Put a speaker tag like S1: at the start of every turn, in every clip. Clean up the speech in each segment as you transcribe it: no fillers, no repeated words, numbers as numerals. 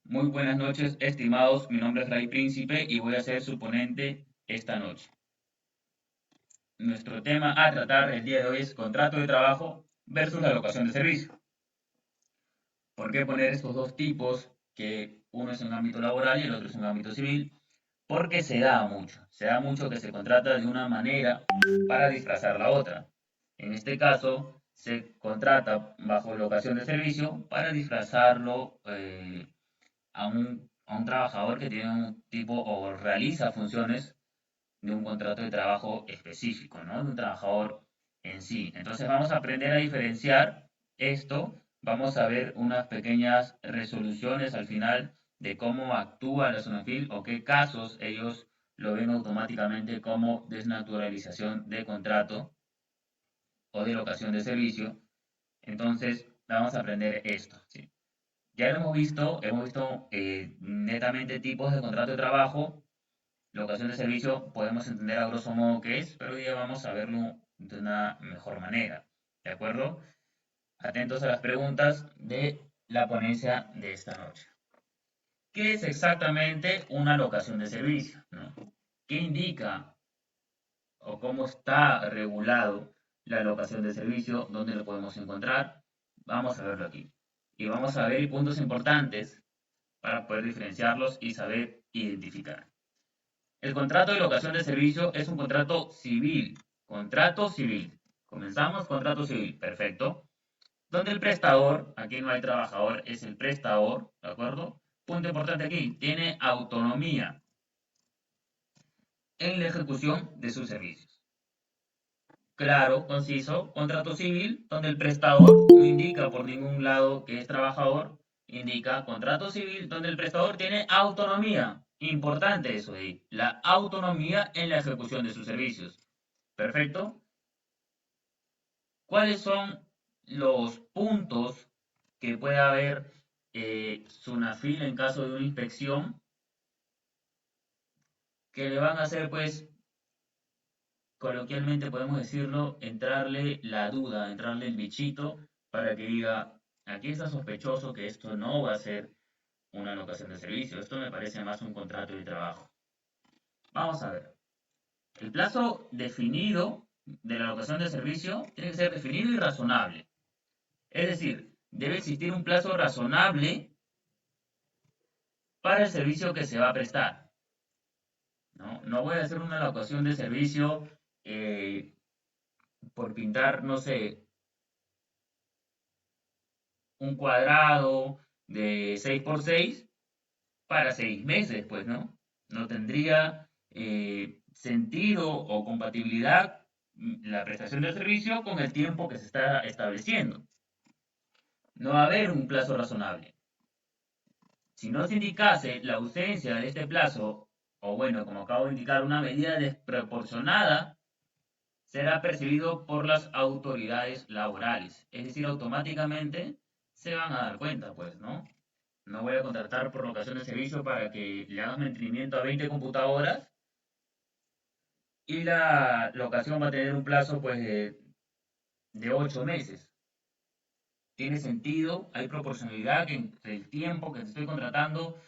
S1: Muy buenas noches, estimados. Mi nombre es Ray Príncipe y voy a ser su ponente esta noche. Nuestro tema a tratar el día de hoy es contrato de trabajo versus la locación de servicio. ¿Por qué poner estos dos tipos, que uno es en ámbito laboral y el otro es en ámbito civil? Porque se da mucho que se contrata de una manera para disfrazar la otra. En este caso, se contrata bajo locación de servicio para disfrazarlo a un trabajador que tiene un tipo o realiza funciones de un contrato de trabajo específico, ¿no? De un trabajador en sí. Entonces vamos a aprender a diferenciar esto, vamos a ver unas pequeñas resoluciones al final de cómo actúa la SONAFIL o qué casos ellos lo ven automáticamente como desnaturalización de contrato o de locación de servicio. Entonces vamos a aprender esto, ¿sí? Ya lo hemos visto netamente tipos de contrato de trabajo, locación de servicio, podemos entender a grosso modo qué es, pero hoy día vamos a verlo de una mejor manera, ¿de acuerdo? Atentos a las preguntas de la ponencia de esta noche. ¿Qué es exactamente una locación de servicio? ¿No? ¿Qué indica o cómo está regulado la locación de servicio? ¿Dónde lo podemos encontrar? Vamos a verlo aquí. Y vamos a ver puntos importantes para poder diferenciarlos y saber identificar. El contrato de locación de servicio es un contrato civil. Contrato civil. Comenzamos, contrato civil. Perfecto. Donde el prestador, aquí no hay trabajador, es el prestador, ¿de acuerdo? Punto importante aquí, tiene autonomía en la ejecución de sus servicios. Claro, conciso, contrato civil, donde el prestador no indica por ningún lado que es trabajador, indica contrato civil, donde el prestador tiene autonomía. Importante eso ahí, la autonomía en la ejecución de sus servicios. Perfecto. ¿Cuáles son los puntos que puede haber SUNAFIL en caso de una inspección que le van a hacer, pues, coloquialmente podemos decirlo, entrarle la duda, entrarle el bichito para que diga, aquí está sospechoso que esto no va a ser una locación de servicio, esto me parece más un contrato de trabajo. Vamos a ver. El plazo definido de la locación de servicio tiene que ser definido y razonable. Es decir, debe existir un plazo razonable para el servicio que se va a prestar. No voy a hacer una locación de servicio eh, por pintar, no sé, un cuadrado de 6 por 6 para 6 meses, pues, ¿no? No tendría sentido o compatibilidad la prestación del servicio con el tiempo que se está estableciendo. No va a haber un plazo razonable. Si no se indicase la ausencia de este plazo, o bueno, como acabo de indicar, una medida desproporcionada, será percibido por las autoridades laborales. Es decir, automáticamente se van a dar cuenta, pues, ¿no? No voy a contratar por locación de servicio para que le hagas mantenimiento a 20 computadoras y la locación va a tener un plazo, pues, de 8 meses. ¿Tiene sentido? ¿Hay proporcionalidad entre el tiempo que te estoy contratando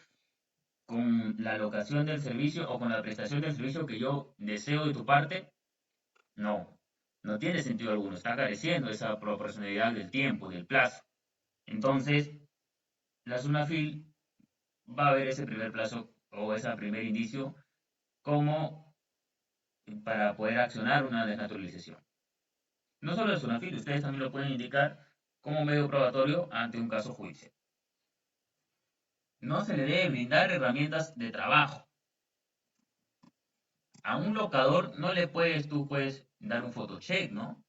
S1: con la locación del servicio o con la prestación del servicio que yo deseo de tu parte? No, no tiene sentido alguno, está careciendo esa proporcionalidad del tiempo, del plazo. Entonces, la SUNAFIL va a ver ese primer plazo o ese primer indicio como para poder accionar una desnaturalización. No solo la SUNAFIL, ustedes también lo pueden indicar como medio probatorio ante un caso judicial. No se le debe brindar herramientas de trabajo. A un locador no le puedes tú pues dar un photocheck, ¿no?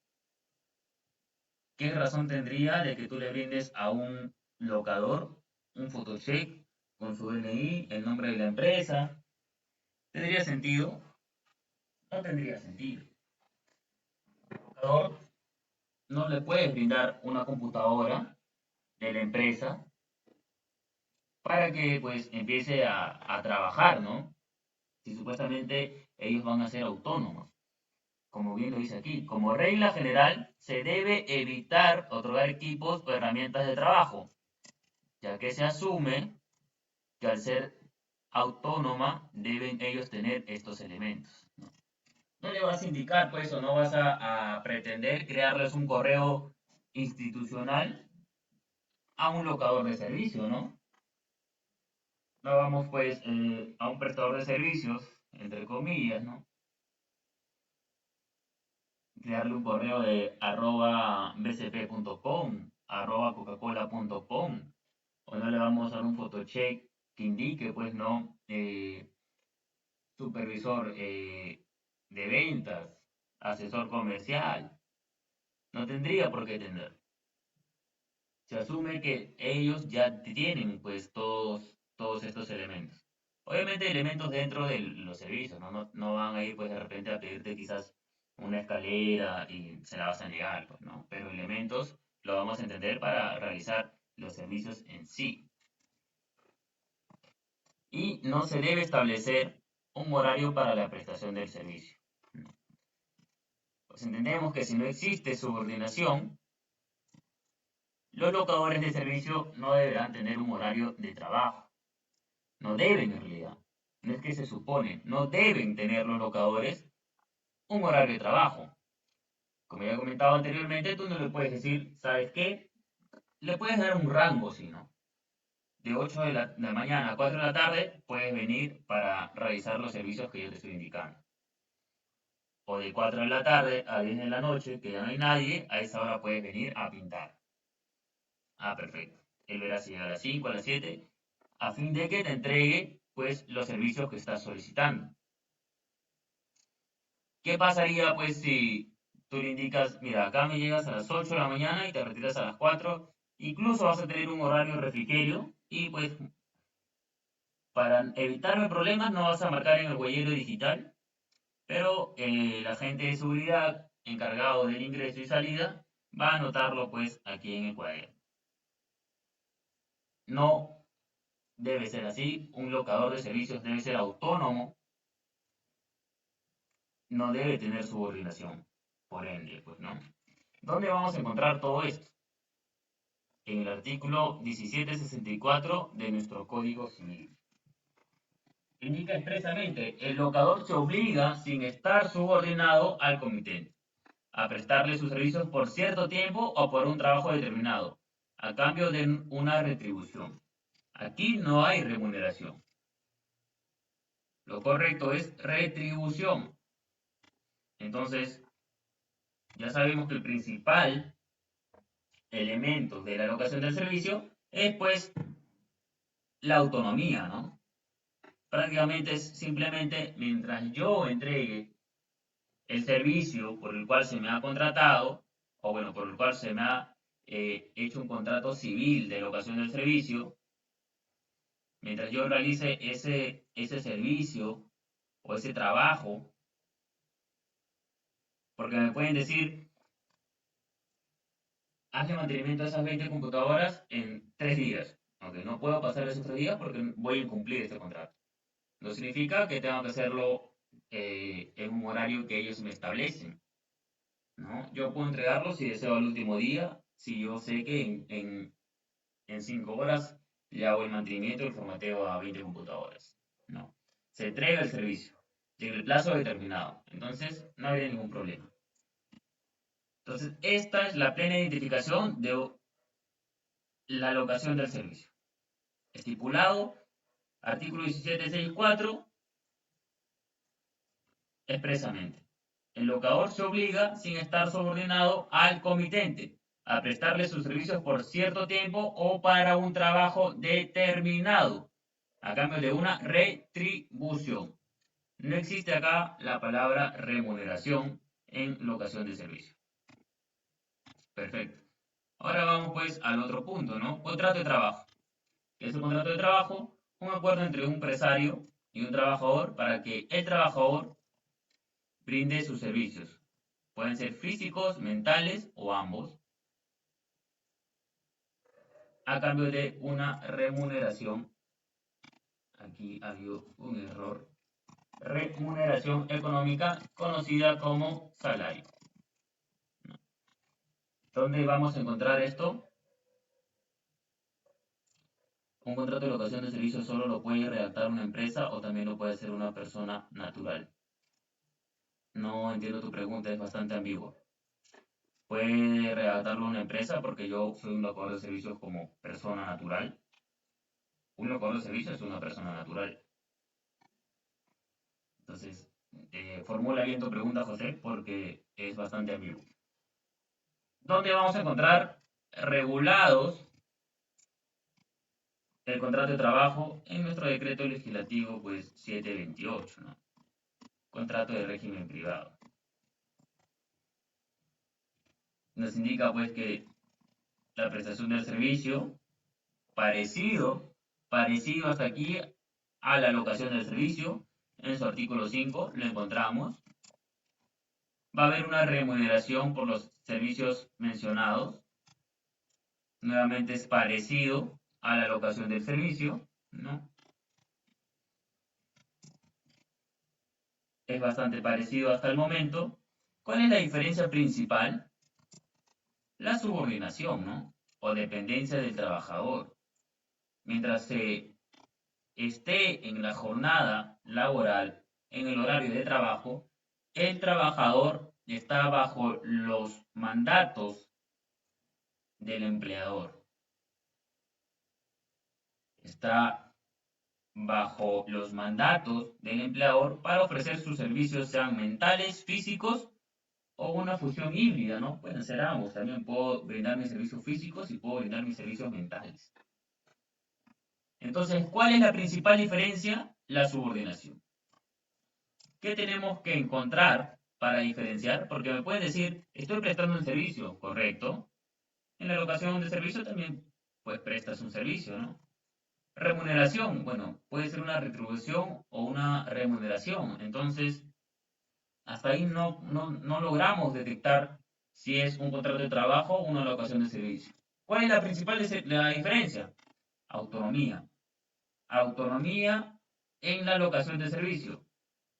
S1: ¿Qué razón tendría de que tú le brindes a un locador un photocheck con su DNI, el nombre de la empresa? ¿Tendría sentido? No tendría sentido. Al locador no le puedes brindar una computadora de la empresa para que pues empiece a trabajar, ¿no? Si supuestamente ellos van a ser autónomos, como bien lo dice aquí. Como regla general, se debe evitar otorgar equipos o herramientas de trabajo, ya que se asume que al ser autónoma deben ellos tener estos elementos. No le vas a indicar, pues, o no vas a pretender crearles un correo institucional a un locador de servicio, ¿no? No vamos, pues, a un prestador de servicios, entre comillas, ¿no? Crearle un correo de @bcp.com, @coca-cola.com, o no le vamos a dar un photocheck que indique, pues, no, supervisor de ventas, asesor comercial. No tendría por qué tener. Se asume que ellos ya tienen, pues, todos estos elementos. Obviamente elementos dentro de los servicios, ¿no? No van a ir, pues, de repente a pedirte quizás una escalera y se la vas a negar, pues, ¿no? Pero elementos lo vamos a entender para realizar los servicios en sí. Y no se debe establecer un horario para la prestación del servicio. Pues entendemos que si no existe subordinación, los locadores de servicio no deberán tener un horario de trabajo. No deben en realidad. No es que se supone, no deben tener los locadores un horario de trabajo. Como ya he comentado anteriormente, tú no le puedes decir, ¿sabes qué? Le puedes dar un rango, si no. De 8 de la mañana a 4 de la tarde puedes venir para realizar los servicios que yo te estoy indicando. O de 4 de la tarde a 10 de la noche, que ya no hay nadie, a esa hora puedes venir a pintar. Ah, perfecto. Él verá si llega a las 5, a las 7, a fin de que te entregue, pues, los servicios que estás solicitando. ¿Qué pasaría, pues, si tú le indicas, mira, acá me llegas a las 8 de la mañana y te retiras a las 4? Incluso vas a tener un horario de refrigerio y, pues, para evitarme problemas no vas a marcar en el huellero digital, pero el agente de seguridad encargado del ingreso y salida va a anotarlo, pues, aquí en el cuaderno. No debe ser así. Un locador de servicios debe ser autónomo, no debe tener subordinación. Por ende, pues, ¿no? ¿Dónde vamos a encontrar todo esto? En el artículo 1764 de nuestro Código Civil. Indica expresamente, el locador se obliga, sin estar subordinado al comitente, a prestarle sus servicios por cierto tiempo o por un trabajo determinado, a cambio de una retribución. Aquí no hay remuneración. Lo correcto es retribución. Entonces, ya sabemos que el principal elemento de la locación del servicio es, pues, la autonomía, ¿no? Prácticamente es simplemente mientras yo entregue el servicio por el cual se me ha contratado, o bueno, por el cual se me ha hecho un contrato civil de locación del servicio, mientras yo realice ese servicio o ese trabajo, porque me pueden decir, hazle mantenimiento a esas 20 computadoras en 3 días. Aunque no puedo pasar esos 3 días porque voy a incumplir este contrato. No significa que tenga que hacerlo en un horario que ellos me establecen, ¿no? Yo puedo entregarlo si deseo el último día, si yo sé que en 5 horas le hago el mantenimiento y el formateo a 20 computadoras. No. Se entrega el servicio en el plazo determinado. Entonces, no habría ningún problema. Entonces, esta es la plena identificación de la locación del servicio. Estipulado, artículo 1764, expresamente. El locador se obliga, sin estar subordinado al comitente, a prestarle sus servicios por cierto tiempo o para un trabajo determinado, a cambio de una retribución. No existe acá la palabra remuneración en locación de servicio. Perfecto. Ahora vamos pues al otro punto, ¿no? Contrato de trabajo. ¿Qué es un contrato de trabajo? Un acuerdo entre un empresario y un trabajador para que el trabajador brinde sus servicios. Pueden ser físicos, mentales o ambos, a cambio de una remuneración. Aquí ha habido un error. Remuneración económica conocida como salario. ¿Dónde vamos a encontrar esto? un contrato de locación de servicio solo lo puede redactar una empresa o también lo puede hacer una persona natural. No entiendo tu pregunta, es bastante ambigua. Puede redactarlo una empresa porque yo soy un locador de servicios como persona natural. Un locador de servicios es una persona natural. Entonces, formula bien tu pregunta, José, porque es bastante ambiguo. ¿Dónde vamos a encontrar regulados el contrato de trabajo? En nuestro decreto legislativo, pues, 728, ¿no? Contrato de régimen privado. Nos indica, pues, que la prestación del servicio, parecido hasta aquí a la locación del servicio, en su artículo 5 lo encontramos. Va a haber una remuneración por los servicios mencionados. Nuevamente es parecido a la locación del servicio, ¿no? Es bastante parecido hasta el momento. ¿Cuál es la diferencia principal? La subordinación, ¿no? O dependencia del trabajador. Mientras se esté en la jornada laboral, en el horario de trabajo, el trabajador está bajo los mandatos del empleador. Está bajo los mandatos del empleador para ofrecer sus servicios, sean mentales, físicos o una fusión híbrida, ¿no? Pueden ser ambos. También puedo brindar mis servicios físicos y puedo brindar mis servicios mentales. Entonces, ¿cuál es la principal diferencia? La subordinación. ¿Qué tenemos que encontrar para diferenciar? Porque me pueden decir, estoy prestando un servicio, correcto. En la locación de servicio también, pues prestas un servicio, ¿no? Remuneración, bueno, puede ser una retribución o una remuneración. Entonces, hasta ahí no logramos detectar si es un contrato de trabajo o una locación de servicio. ¿Cuál es la principal la diferencia? Autonomía. Autonomía en la locación de servicio.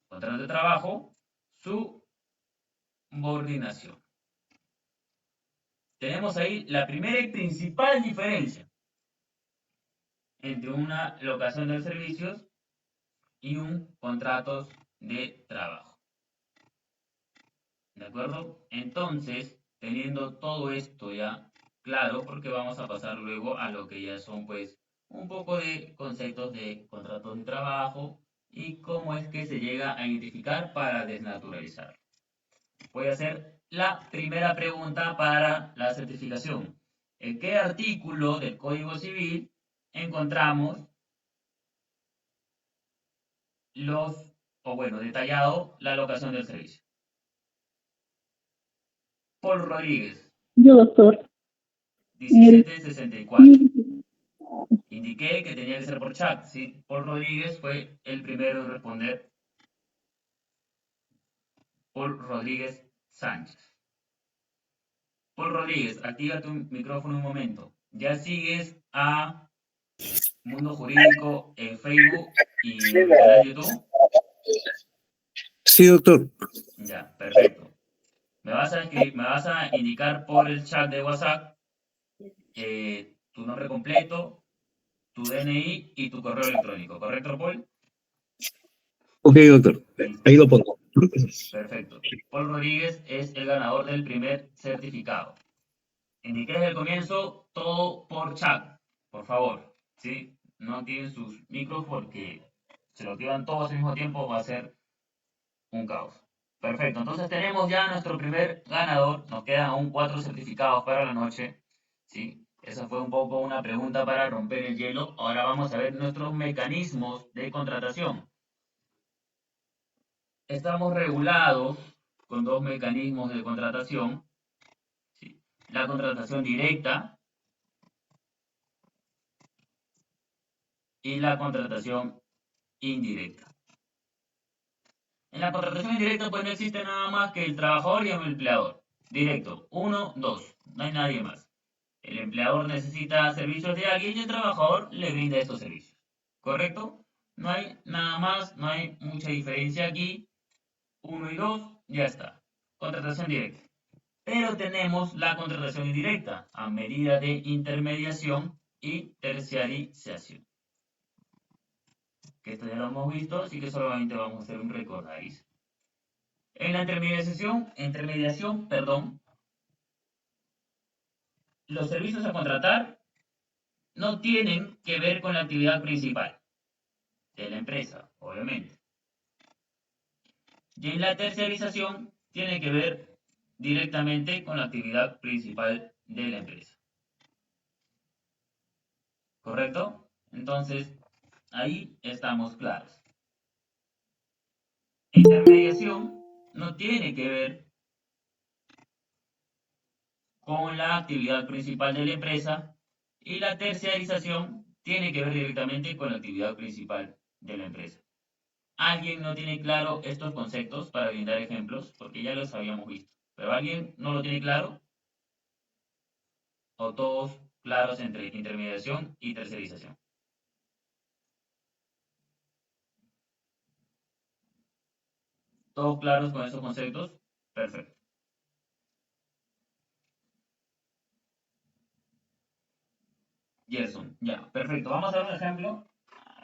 S1: Contrato de trabajo, subordinación. Tenemos ahí la primera y principal diferencia entre una locación de servicios y un contrato de trabajo. ¿De acuerdo? Entonces, teniendo todo esto ya claro, porque vamos a pasar luego a lo que ya son pues un poco de conceptos de contratos de trabajo y cómo es que se llega a identificar para desnaturalizar. Voy a hacer la primera pregunta para la certificación. ¿En qué artículo del Código Civil encontramos detallado la locación del servicio? Paul Rodríguez,
S2: Yo, doctor.
S1: 1764. Indiqué que tenía que ser por chat, ¿sí? Paul Rodríguez fue el primero en responder. Paul Rodríguez Sánchez. Paul Rodríguez, activa tu micrófono un momento. Ya sigues a Mundo Jurídico en Facebook y en mi canal de YouTube.
S3: Sí, doctor.
S1: Ya, perfecto. Me vas a indicar por el chat de WhatsApp tu nombre completo, tu DNI y tu correo electrónico, ¿correcto, Paul?
S3: Ok, doctor.
S1: Listo.
S3: Ahí lo pongo.
S1: Perfecto. Paul Rodríguez es el ganador del primer certificado. Indiqué desde el comienzo todo por chat, por favor. ¿Sí? No activen sus micros porque si lo activan todos al mismo tiempo va a ser un caos. Perfecto, entonces tenemos ya nuestro primer ganador. Nos quedan aún 4 certificados para la noche. ¿Sí? Esa fue un poco una pregunta para romper el hielo. Ahora vamos a ver nuestros mecanismos de contratación. Estamos regulados con 2 mecanismos de contratación. ¿Sí? La contratación directa y la contratación indirecta. En la contratación indirecta pues no existe nada más que el trabajador y el empleador. Directo, 1, 2, no hay nadie más. El empleador necesita servicios de alguien y el trabajador le brinda estos servicios. ¿Correcto? No hay nada más, no hay mucha diferencia aquí. 1 y 2, ya está. Contratación directa. Pero tenemos la contratación indirecta a medida de intermediación y terciarización. Que esto ya lo hemos visto, así que solamente vamos a hacer un recordáis. En la intermediación, los servicios a contratar no tienen que ver con la actividad principal de la empresa, obviamente. Y en la terciarización tiene que ver directamente con la actividad principal de la empresa. ¿Correcto? Entonces, ahí estamos claros. Intermediación no tiene que ver con la actividad principal de la empresa y la terciarización tiene que ver directamente con la actividad principal de la empresa. ¿Alguien no tiene claro estos conceptos para brindar ejemplos? Porque ya los habíamos visto. ¿Pero alguien no lo tiene claro? ¿O todos claros entre intermediación y terciarización? ¿Todos claros con esos conceptos? Perfecto. Gerson, ya, perfecto. Vamos a dar un ejemplo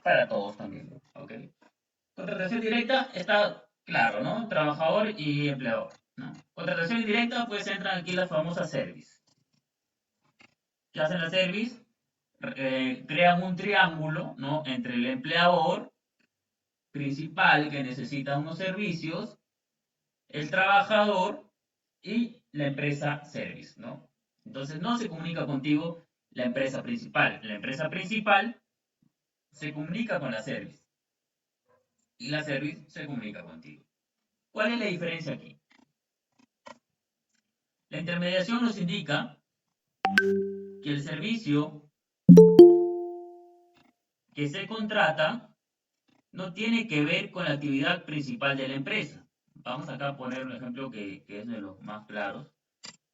S1: para todos también. ¿Ok? Contratación directa está claro, ¿no? Trabajador y empleador, ¿no? Contratación indirecta, pues entran aquí las famosas service. ¿Qué hacen las service? Crean un triángulo, ¿no? Entre el empleador principal que necesita unos servicios, el trabajador y la empresa service, ¿no? Entonces no se comunica contigo la empresa principal. La empresa principal se comunica con la service y la service se comunica contigo. ¿Cuál es la diferencia aquí? La intermediación nos indica que el servicio que se contrata no tiene que ver con la actividad principal de la empresa. Vamos acá a poner un ejemplo que es de los más claros.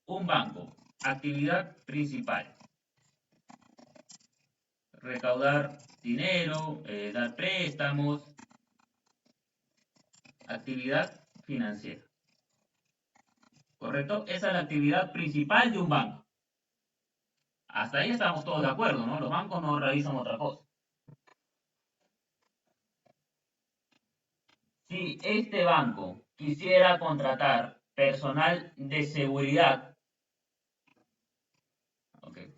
S1: Un banco, actividad principal. Recaudar dinero, dar préstamos, actividad financiera. ¿Correcto? Esa es la actividad principal de un banco. Hasta ahí estamos todos de acuerdo, ¿no? Los bancos no realizan otra cosa. Si este banco quisiera contratar personal de seguridad, okay,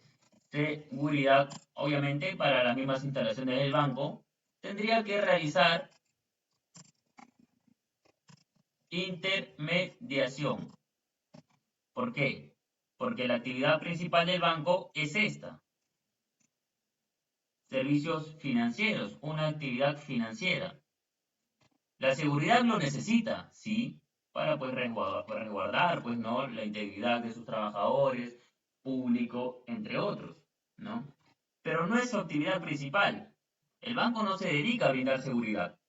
S1: seguridad, obviamente, para las mismas instalaciones del banco, tendría que realizar intermediación. ¿Por qué? Porque la actividad principal del banco es esta. Servicios financieros, una actividad financiera. La seguridad lo necesita, sí, para pues resguardar pues, ¿no? La integridad de sus trabajadores, público, entre otros, ¿no? Pero no es su actividad principal. El banco no se dedica a brindar seguridad.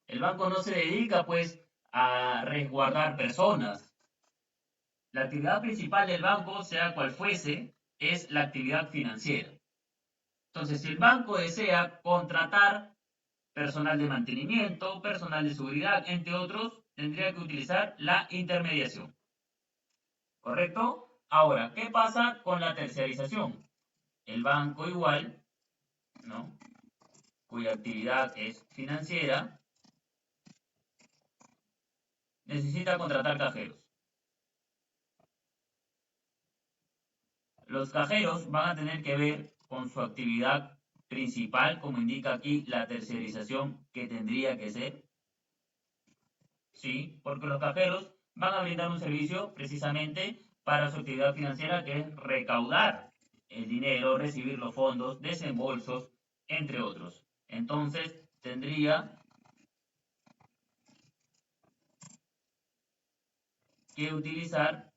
S1: El banco no se dedica pues a resguardar personas. La actividad principal del banco, sea cual fuese, es la actividad financiera. Entonces, si el banco desea contratar personal de mantenimiento, personal de seguridad, entre otros, tendría que utilizar la intermediación. ¿Correcto? Ahora, ¿qué pasa con la terciarización? El banco igual, ¿no? Cuya actividad es financiera, necesita contratar cajeros. Los cajeros van a tener que ver con su actividad principal, como indica aquí la terciarización que tendría que ser. Sí, porque los cajeros van a brindar un servicio precisamente para su actividad financiera, que es recaudar el dinero, recibir los fondos, desembolsos, entre otros. Entonces, tendría que utilizar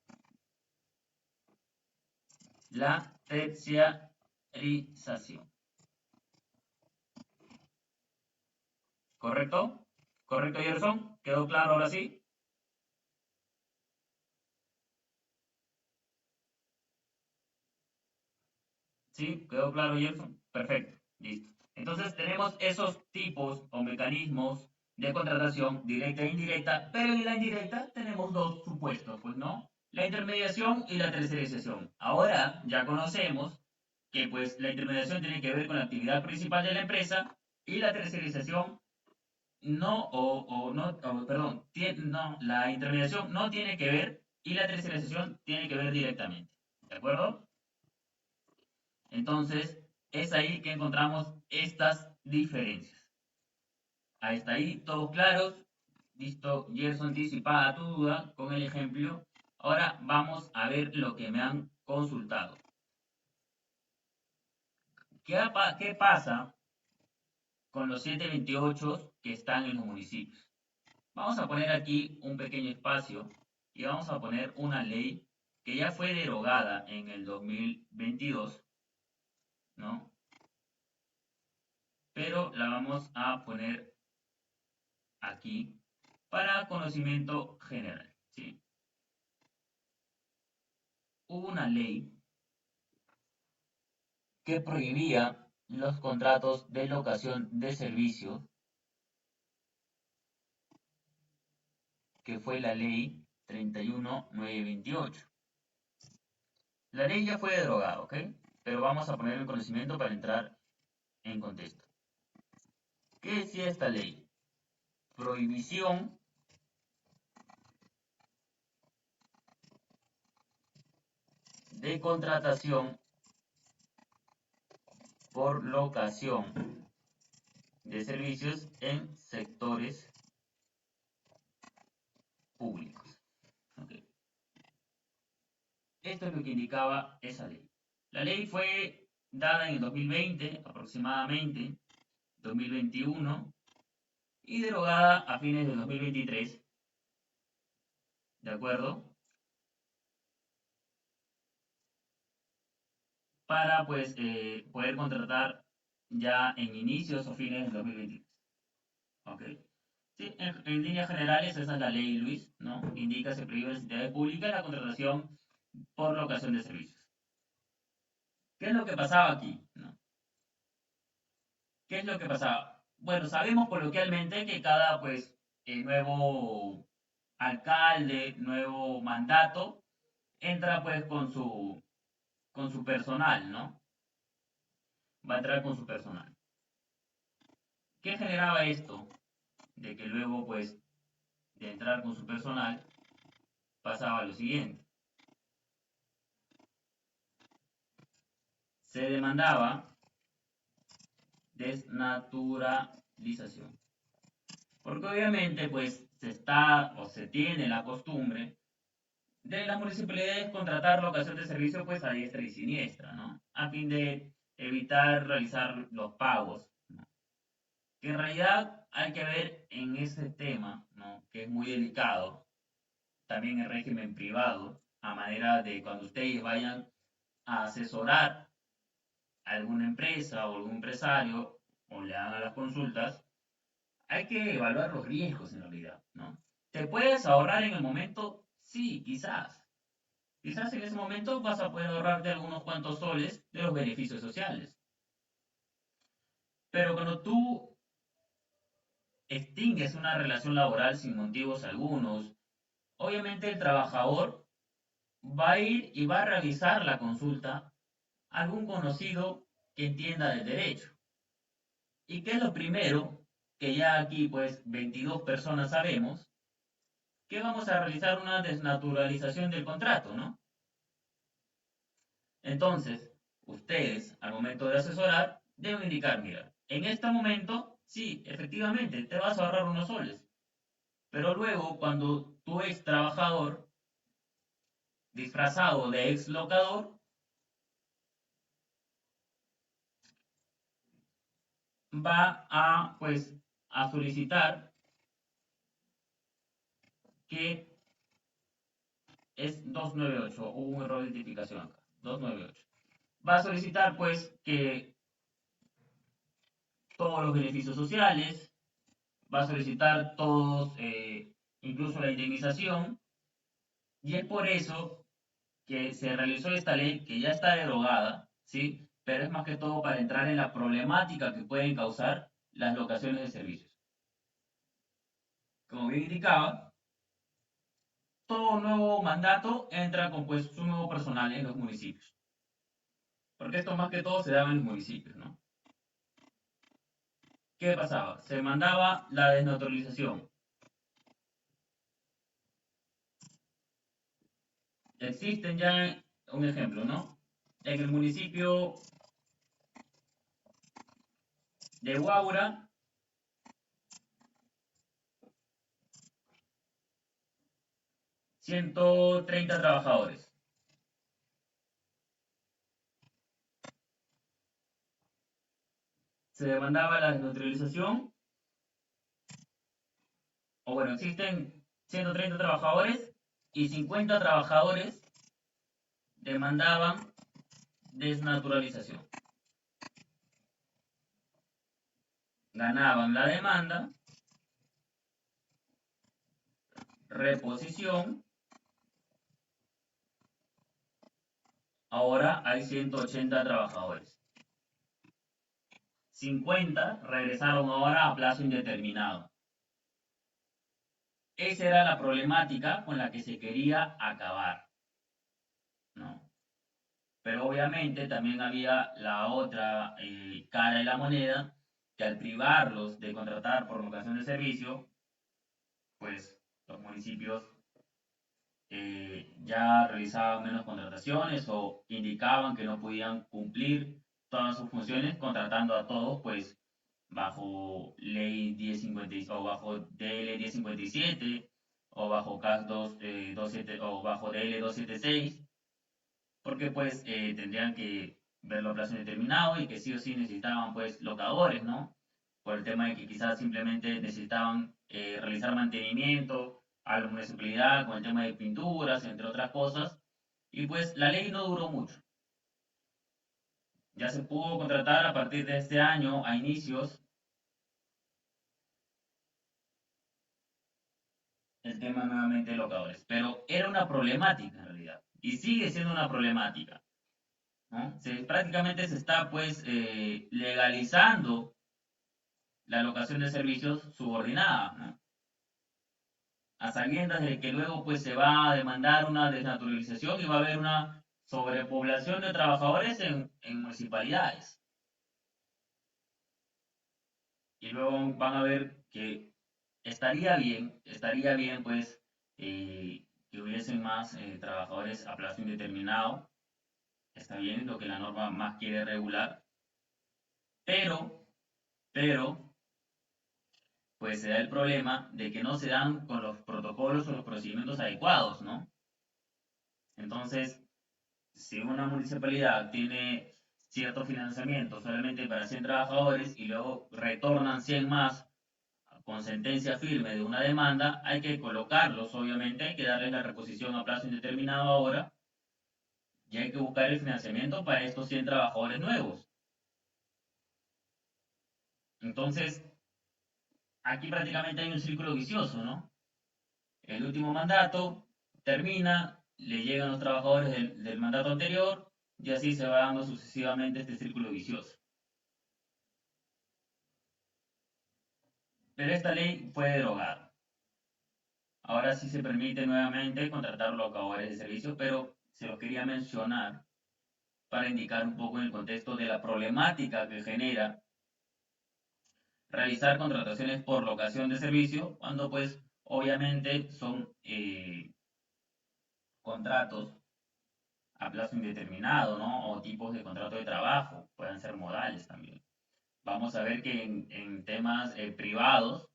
S1: la terciarización. ¿Correcto? ¿Correcto, Gerson? ¿Quedó claro ahora sí? ¿Sí? ¿Quedó claro, Gerson? Perfecto. Listo. Entonces tenemos esos tipos o mecanismos de contratación directa e indirecta, pero en la indirecta tenemos dos supuestos, pues no, la intermediación y la tercerización. Ahora ya conocemos que pues la intermediación tiene que ver con la actividad principal de la empresa y la tercerización no, perdón, no, la intermediación no tiene que ver y la tercerización tiene que ver directamente. ¿De acuerdo? Entonces, es ahí que encontramos estas diferencias. Ahí está ahí, todos claros. Listo, Gerson, disipada tu duda con el ejemplo. Ahora vamos a ver lo que me han consultado. ¿Qué pasa con los 728 que están en los municipios? Vamos a poner aquí un pequeño espacio y vamos a poner una ley que ya fue derogada en el 2022, ¿no? Pero la vamos a poner aquí para conocimiento general, ¿sí? Hubo una ley que prohibía los contratos de locación de servicios, que fue la ley 31928. La ley ya fue derogada, ¿ok? Pero vamos a poner el conocimiento para entrar en contexto. ¿Qué decía esta ley? Prohibición de contratación por locación de servicios en sectores públicos. Okay. Esto es lo que indicaba esa ley. La ley fue dada en el 2020 aproximadamente, 2021, y derogada a fines de 2023. ¿De acuerdo? Para pues poder contratar ya en inicios o fines del 2023. ¿Ok? Sí, en líneas generales esa es la ley, Luis, ¿no? Indica se prohíbe en las entidades públicas la contratación por locación de servicios. ¿Qué es lo que pasaba aquí? ¿No? ¿Qué es lo que pasaba? Bueno, sabemos coloquialmente que cada pues nuevo alcalde, nuevo mandato, entra pues con su personal, ¿no? Va a entrar con su personal. ¿Qué generaba esto? De que luego pues de entrar con su personal pasaba lo siguiente. Se demandaba desnaturalización. Porque obviamente pues se está o se tiene la costumbre de las municipalidades contratar locación de servicio pues a diestra y siniestra, ¿no? A fin de evitar realizar los pagos, ¿no? Que en realidad hay que ver en ese tema, ¿no? Que es muy delicado, también el régimen privado, a manera de cuando ustedes vayan a asesorar a alguna empresa o algún empresario o le hagan las consultas, hay que evaluar los riesgos en realidad, ¿no? ¿Te puedes ahorrar en el momento? Sí, quizás. Quizás en ese momento vas a poder ahorrarte algunos cuantos soles de los beneficios sociales. Pero cuando tú extingues una relación laboral sin motivos algunos, obviamente el trabajador va a ir y va a realizar la consulta a algún conocido que entienda del derecho. ¿Y qué es lo primero que ya aquí pues 22 personas sabemos? Que vamos a realizar una desnaturalización del contrato, ¿no? Entonces, ustedes al momento de asesorar deben indicar, mira, en este momento, sí, efectivamente, te vas a ahorrar unos soles, pero luego cuando tu ex trabajador, disfrazado de ex locador, va a, pues, a solicitar que es 298, hubo un error de identificación acá, 298. Va a solicitar, pues, que todos los beneficios sociales, va a solicitar todos, incluso la indemnización, y es por eso que se realizó esta ley que ya está derogada, ¿sí? Pero es más que todo para entrar en la problemática que pueden causar las locaciones de servicios. Como bien indicaba, todo nuevo mandato entra con pues su nuevo personal en los municipios. porque esto más que todo se daba en los municipios, ¿no? ¿Qué pasaba? Se mandaba la desnaturalización. Existen ya un ejemplo, ¿no? En el municipio de Huaura, 130 trabajadores. Se demandaba la desnaturalización, o bueno, existen 130 trabajadores y 50 trabajadores demandaban desnaturalización. Ganaban la demanda, reposición. Ahora hay 180 trabajadores. 50 regresaron ahora a plazo indeterminado. Esa era la problemática con la que se quería acabar, ¿no? Pero obviamente también había la otra cara de la moneda, que al privarlos de contratar por vocación de servicio, pues los municipios ya realizaban menos contrataciones o indicaban que no podían cumplir todas sus funciones contratando a todos, pues bajo ley 1050 o bajo DL 1057 o bajo CAS 27 o bajo DL 276, porque pues tendrían que verlo a plazo indeterminado y que sí o sí necesitaban pues locadores, ¿no? Por el tema de que quizás simplemente necesitaban realizar mantenimiento a la municipalidad con el tema de pinturas, entre otras cosas, y pues la ley no duró mucho. Ya se pudo contratar a partir de este año, a inicios, el tema nuevamente de locadores, pero era una problemática en realidad, y sigue siendo una problemática, ¿no? Prácticamente se está pues legalizando la locación de servicios subordinada, ¿no? A sabiendas de que luego pues se va a demandar una desnaturalización y va a haber una sobrepoblación de trabajadores en municipalidades. Y luego van a ver que estaría bien pues que hubiesen más trabajadores a plazo indeterminado. Está bien lo que la norma más quiere regular, pero, pero pues se da el problema de que no se dan con los protocolos o los procedimientos adecuados, ¿no? Entonces, si una municipalidad tiene cierto financiamiento solamente para 100 trabajadores y luego retornan 100 más con sentencia firme de una demanda, hay que colocarlos, obviamente, hay que darles la reposición a plazo indeterminado ahora y hay que buscar el financiamiento para estos 100 trabajadores nuevos. Entonces, aquí prácticamente hay un círculo vicioso, ¿no? El último mandato termina, le llegan los trabajadores del mandato anterior y así se va dando sucesivamente este círculo vicioso. Pero esta ley fue derogada. Ahora sí se permite nuevamente contratar locadores de servicio, pero se lo quería mencionar para indicar un poco en el contexto de la problemática que genera realizar contrataciones por locación de servicio, cuando pues obviamente son contratos a plazo indeterminado, ¿no? O tipos de contrato de trabajo, pueden ser modales también. Vamos a ver que en temas privados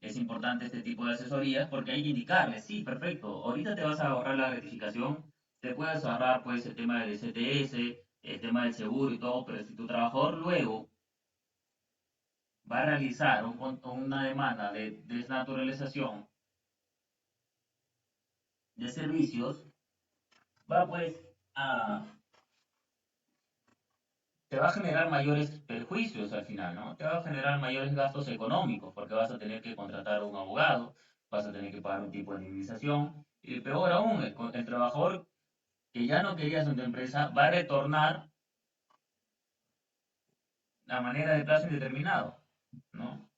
S1: es importante este tipo de asesorías porque hay que indicarles, sí, perfecto, ahorita te vas a ahorrar la gratificación, te puedes ahorrar pues el tema del CTS, el tema del seguro y todo, pero si tu trabajador luego va a realizar una demanda de desnaturalización de servicios, va pues a, te va a generar mayores perjuicios al final, ¿no? Te va a generar mayores gastos económicos porque vas a tener que contratar a un abogado, vas a tener que pagar un tipo de indemnización y peor aún, el trabajador que ya no querías en tu empresa va a retornar a manera de plazo indeterminado, ¿no?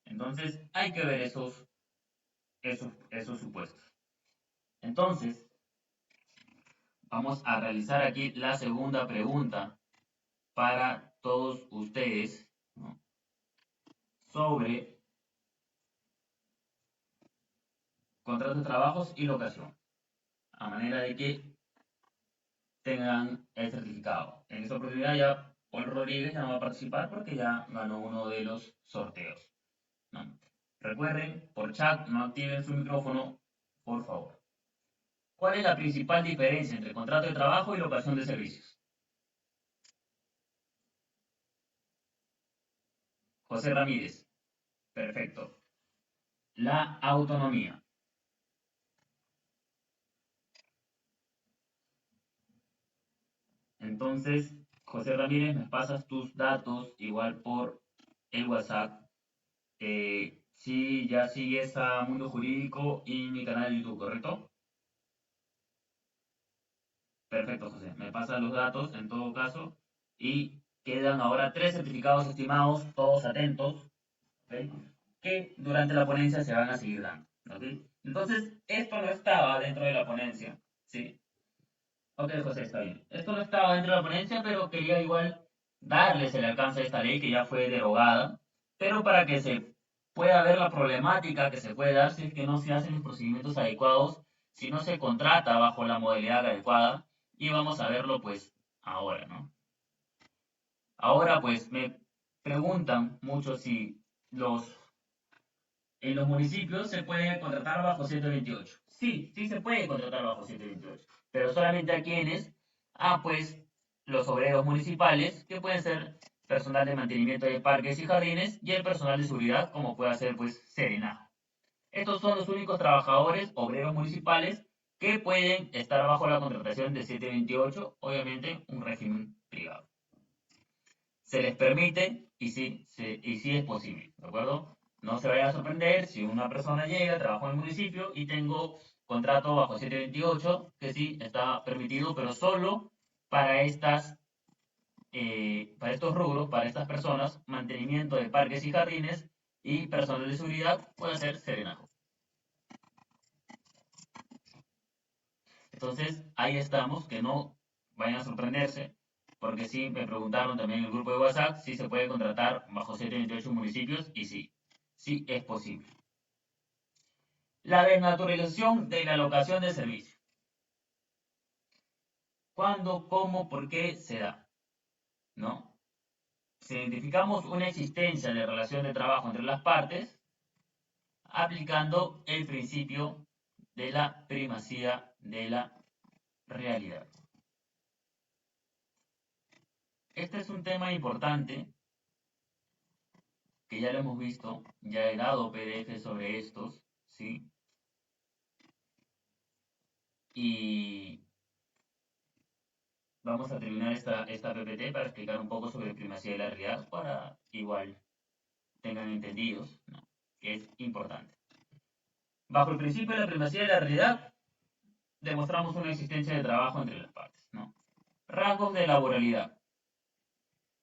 S1: Entonces hay que ver esos supuestos. Entonces, Vamos a realizar aquí la segunda pregunta para todos ustedes, ¿no? Sobre contratos de trabajos y locación, a manera de que tengan el certificado. En esta oportunidad ya Paul Rodríguez ya no va a participar porque ya ganó uno de los sorteos, ¿no? Recuerden, por chat, no activen su micrófono, por favor. ¿Cuál es la principal diferencia entre contrato de trabajo y locación de servicios? José Ramírez, perfecto. La autonomía. Entonces, José Ramírez, me pasas tus datos igual por el WhatsApp. Sí, ya sigues a Mundo Jurídico y mi canal de YouTube, ¿correcto? Perfecto, José. Me pasan los datos en todo caso. Y quedan ahora 3 certificados estimados, todos atentos, ¿ok? Que durante la ponencia se van a seguir dando, ¿ok? Entonces, esto no estaba dentro de la ponencia, ¿sí? Ok, José, está bien. Esto no estaba dentro de la ponencia, pero quería igual darles el alcance de esta ley que ya fue derogada, pero para que se pueda ver la problemática que se puede dar si es que no se hacen los procedimientos adecuados, si no se contrata bajo la modalidad adecuada, y vamos a verlo pues ahora, ¿no? Ahora pues me preguntan mucho si los en los municipios se puede contratar bajo 728. Sí, sí se puede contratar bajo 728, pero solamente a quienes, pues los obreros municipales, que pueden ser personal de mantenimiento de parques y jardines, y el personal de seguridad, como puede ser pues Serenajo. Estos son los únicos trabajadores obreros municipales que pueden estar bajo la contratación de 728, obviamente un régimen privado. Se les permite y sí es posible, ¿de acuerdo? No se vayan a sorprender si una persona llega, trabaja en el municipio y tengo contrato bajo 728, que sí está permitido, pero solo para para estos rubros, para estas personas, mantenimiento de parques y jardines y personal de seguridad puede ser serenajo. Entonces, ahí estamos, que no vayan a sorprenderse, porque sí, me preguntaron también en el grupo de WhatsApp si se puede contratar bajo 728 municipios, y sí, sí es posible. La desnaturalización de la locación de servicio. ¿Cuándo, cómo, por qué se da? ¿No? Si identificamos una existencia de relación de trabajo entre las partes, aplicando el principio de la primacía de la realidad. Este es un tema importante que ya lo hemos visto, ya he dado PDF sobre estos, ¿sí? Y vamos a terminar esta PPT para explicar un poco sobre primacía de la realidad para igual tengan entendidos, ¿no? Que es importante. Bajo el principio de la primacía de la realidad, demostramos una existencia de trabajo entre las partes, ¿no? Rasgos de laboralidad.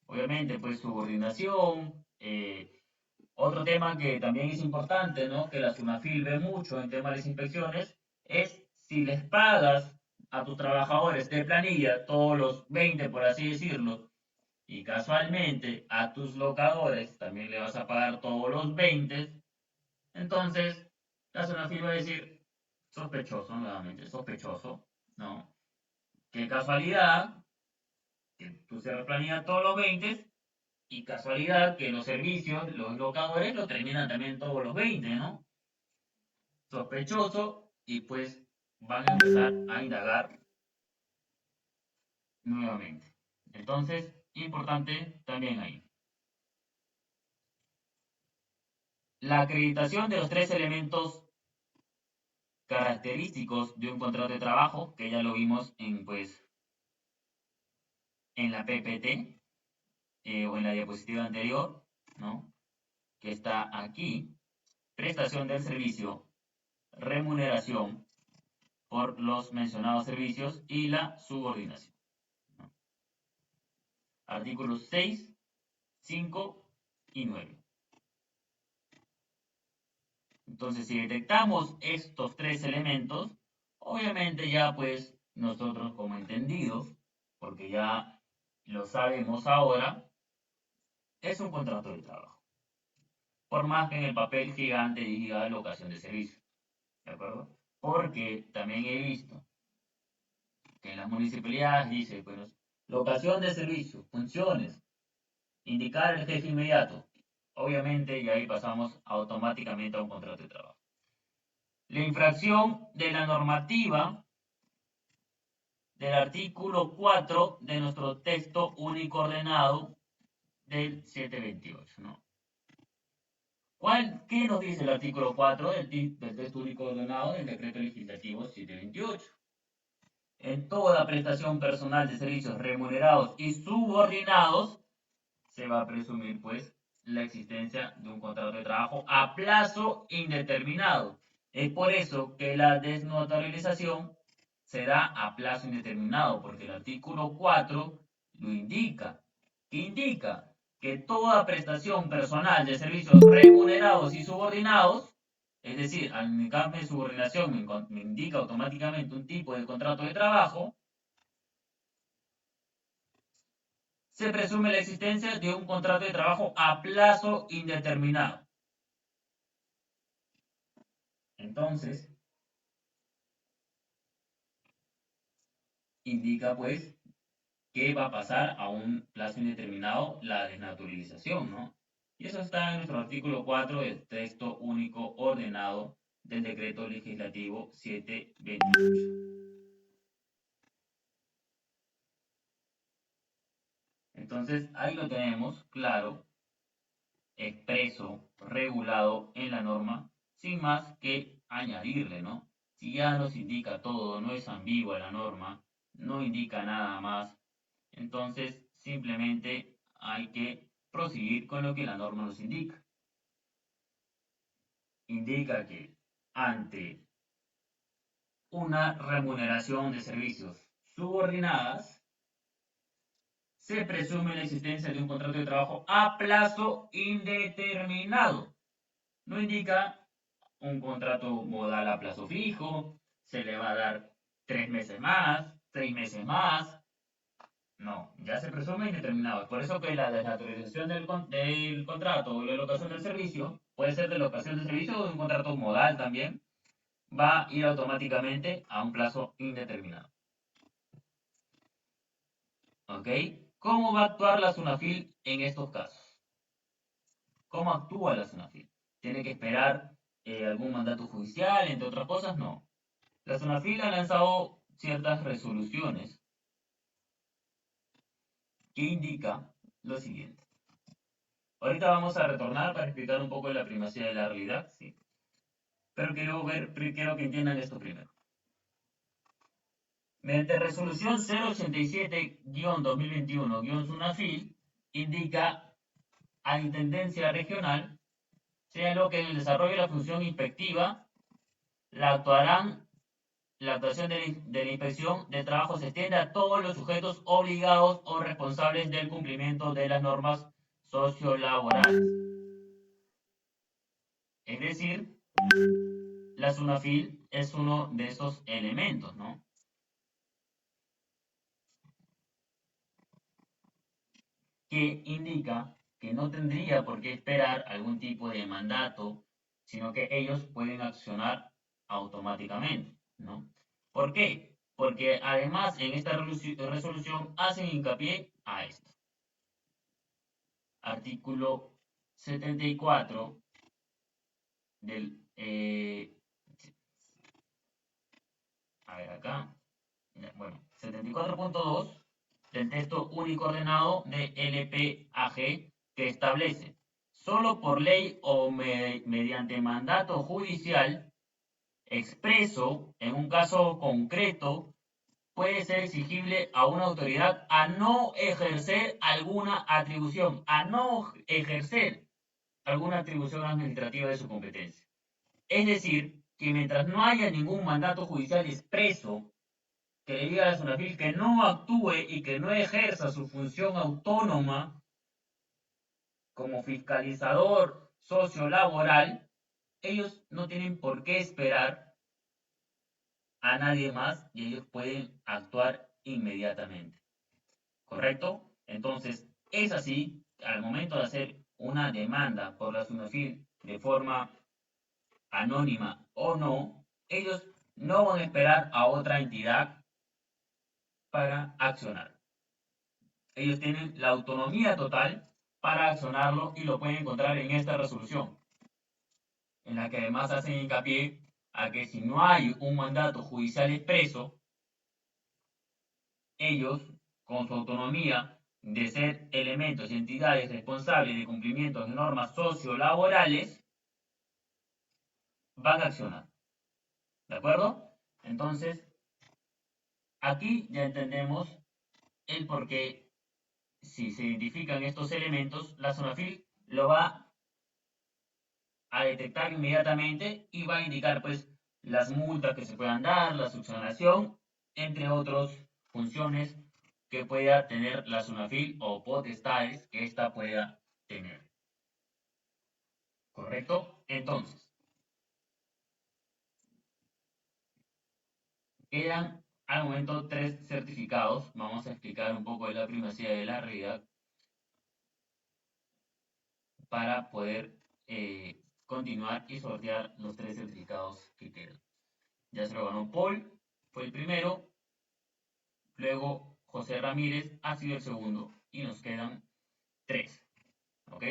S1: Obviamente, pues subordinación, otro tema que también es importante, ¿no? Que la SUNAFIL ve mucho en temas de inspecciones, es si les pagas a tus trabajadores de planilla todos los 20, por así decirlo, y casualmente a tus locadores también le vas a pagar todos los 20, entonces la SUNAFIL va a decir, sospechoso, nuevamente, sospechoso, ¿no? Qué casualidad que tú cierras planilla todos los 20 y casualidad que los servicios, los locadores, lo terminan también todos los 20, ¿no? Sospechoso y pues van a empezar a indagar nuevamente. Entonces, importante también ahí. La acreditación de los 3 elementos característicos de un contrato de trabajo, que ya lo vimos en la PPT o en la diapositiva anterior, ¿no? Que está aquí. Prestación del servicio, remuneración por los mencionados servicios y la subordinación, ¿no? Artículos 6, 5 y 9. Entonces, si detectamos estos 3 elementos, obviamente ya pues nosotros como entendidos, porque ya lo sabemos ahora, es un contrato de trabajo. Por más que en el papel gigante diga locación de servicio. ¿De acuerdo? Porque también he visto que en las municipalidades dice, pues, locación de servicio, funciones, indicar el jefe inmediato. Obviamente, y ahí pasamos automáticamente a un contrato de trabajo. La infracción de la normativa del artículo 4 de nuestro texto único ordenado del 728, ¿no? ¿Qué nos dice el artículo 4 del texto único ordenado del decreto legislativo 728? En toda prestación personal de servicios remunerados y subordinados se va a presumir, pues, la existencia de un contrato de trabajo a plazo indeterminado. Es por eso que la desnotarilización se da a plazo indeterminado, porque el artículo 4 lo indica. ¿Qué indica? Que toda prestación personal de servicios remunerados y subordinados, es decir, al indicarme subordinación me indica automáticamente un tipo de contrato de trabajo, se presume la existencia de un contrato de trabajo a plazo indeterminado. Entonces, indica pues que va a pasar a un plazo indeterminado la desnaturalización, ¿no? Y eso está en nuestro artículo 4 del texto único ordenado del decreto legislativo 728. Entonces, ahí lo tenemos claro, expreso, regulado en la norma, sin más que añadirle, ¿no? Si ya nos indica todo, no es ambigua la norma, no indica nada más, entonces simplemente hay que proseguir con lo que la norma nos indica. Indica que ante una remuneración de servicios subordinadas, se presume la existencia de un contrato de trabajo a plazo indeterminado. No indica un contrato modal a plazo fijo, se le va a dar 3 meses más, 6 meses más. No, ya se presume indeterminado. Es por eso que la desnaturalización del contrato o la locación del servicio, puede ser de locación del servicio o de un contrato modal también, va a ir automáticamente a un plazo indeterminado. ¿Ok? ¿Cómo va a actuar la SUNAFIL en estos casos? ¿Cómo actúa la SUNAFIL? ¿Tiene que esperar algún mandato judicial, entre otras cosas? No. La SUNAFIL ha lanzado ciertas resoluciones que indican lo siguiente. Ahorita vamos a retornar para explicar un poco la primacía de la realidad, sí. Pero quiero que entiendan esto primero. Mediante resolución 087-2021-SUNAFIL, indica a Intendencia Regional, señaló que en el desarrollo de la función inspectiva, la actuación de la inspección de trabajo se extiende a todos los sujetos obligados o responsables del cumplimiento de las normas sociolaborales. Es decir, la SUNAFIL es uno de esos elementos, ¿no? Que indica que no tendría por qué esperar algún tipo de mandato, sino que ellos pueden accionar automáticamente, ¿no? ¿Por qué? Porque además en esta resolución hacen hincapié a esto. Artículo 74 del... a ver acá. Bueno, 74.2 del texto único ordenado de LPAG que establece, solo por ley o mediante mandato judicial expreso, en un caso concreto, puede ser exigible a una autoridad a no ejercer alguna atribución, a no ejercer alguna atribución administrativa de su competencia. Es decir, que mientras no haya ningún mandato judicial expreso que le diga a la SUNAFIL que no actúe y que no ejerza su función autónoma como fiscalizador sociolaboral, ellos no tienen por qué esperar a nadie más y ellos pueden actuar inmediatamente. ¿Correcto? Entonces, es así, al momento de hacer una demanda por la SUNAFIL de forma anónima o no, ellos no van a esperar a otra entidad para accionar. Ellos tienen la autonomía total para accionarlo y lo pueden encontrar en esta resolución, en la que además hacen hincapié a que si no hay un mandato judicial expreso, ellos, con su autonomía de ser elementos y entidades responsables de cumplimiento de normas sociolaborales, van a accionar. ¿De acuerdo? Entonces, aquí ya entendemos el por qué, si se identifican estos elementos, la SUNAFIL lo va a detectar inmediatamente y va a indicar pues las multas que se puedan dar, la subsanación, entre otras funciones que pueda tener la SUNAFIL o potestades que ésta pueda tener. ¿Correcto? Entonces, quedan al momento 3 certificados. Vamos a explicar un poco de la primacía de la realidad para poder continuar y sortear los 3 certificados que quedan. Ya se lo ganó Paul, fue el primero. Luego José Ramírez ha sido el segundo y nos quedan 3. ¿Ok?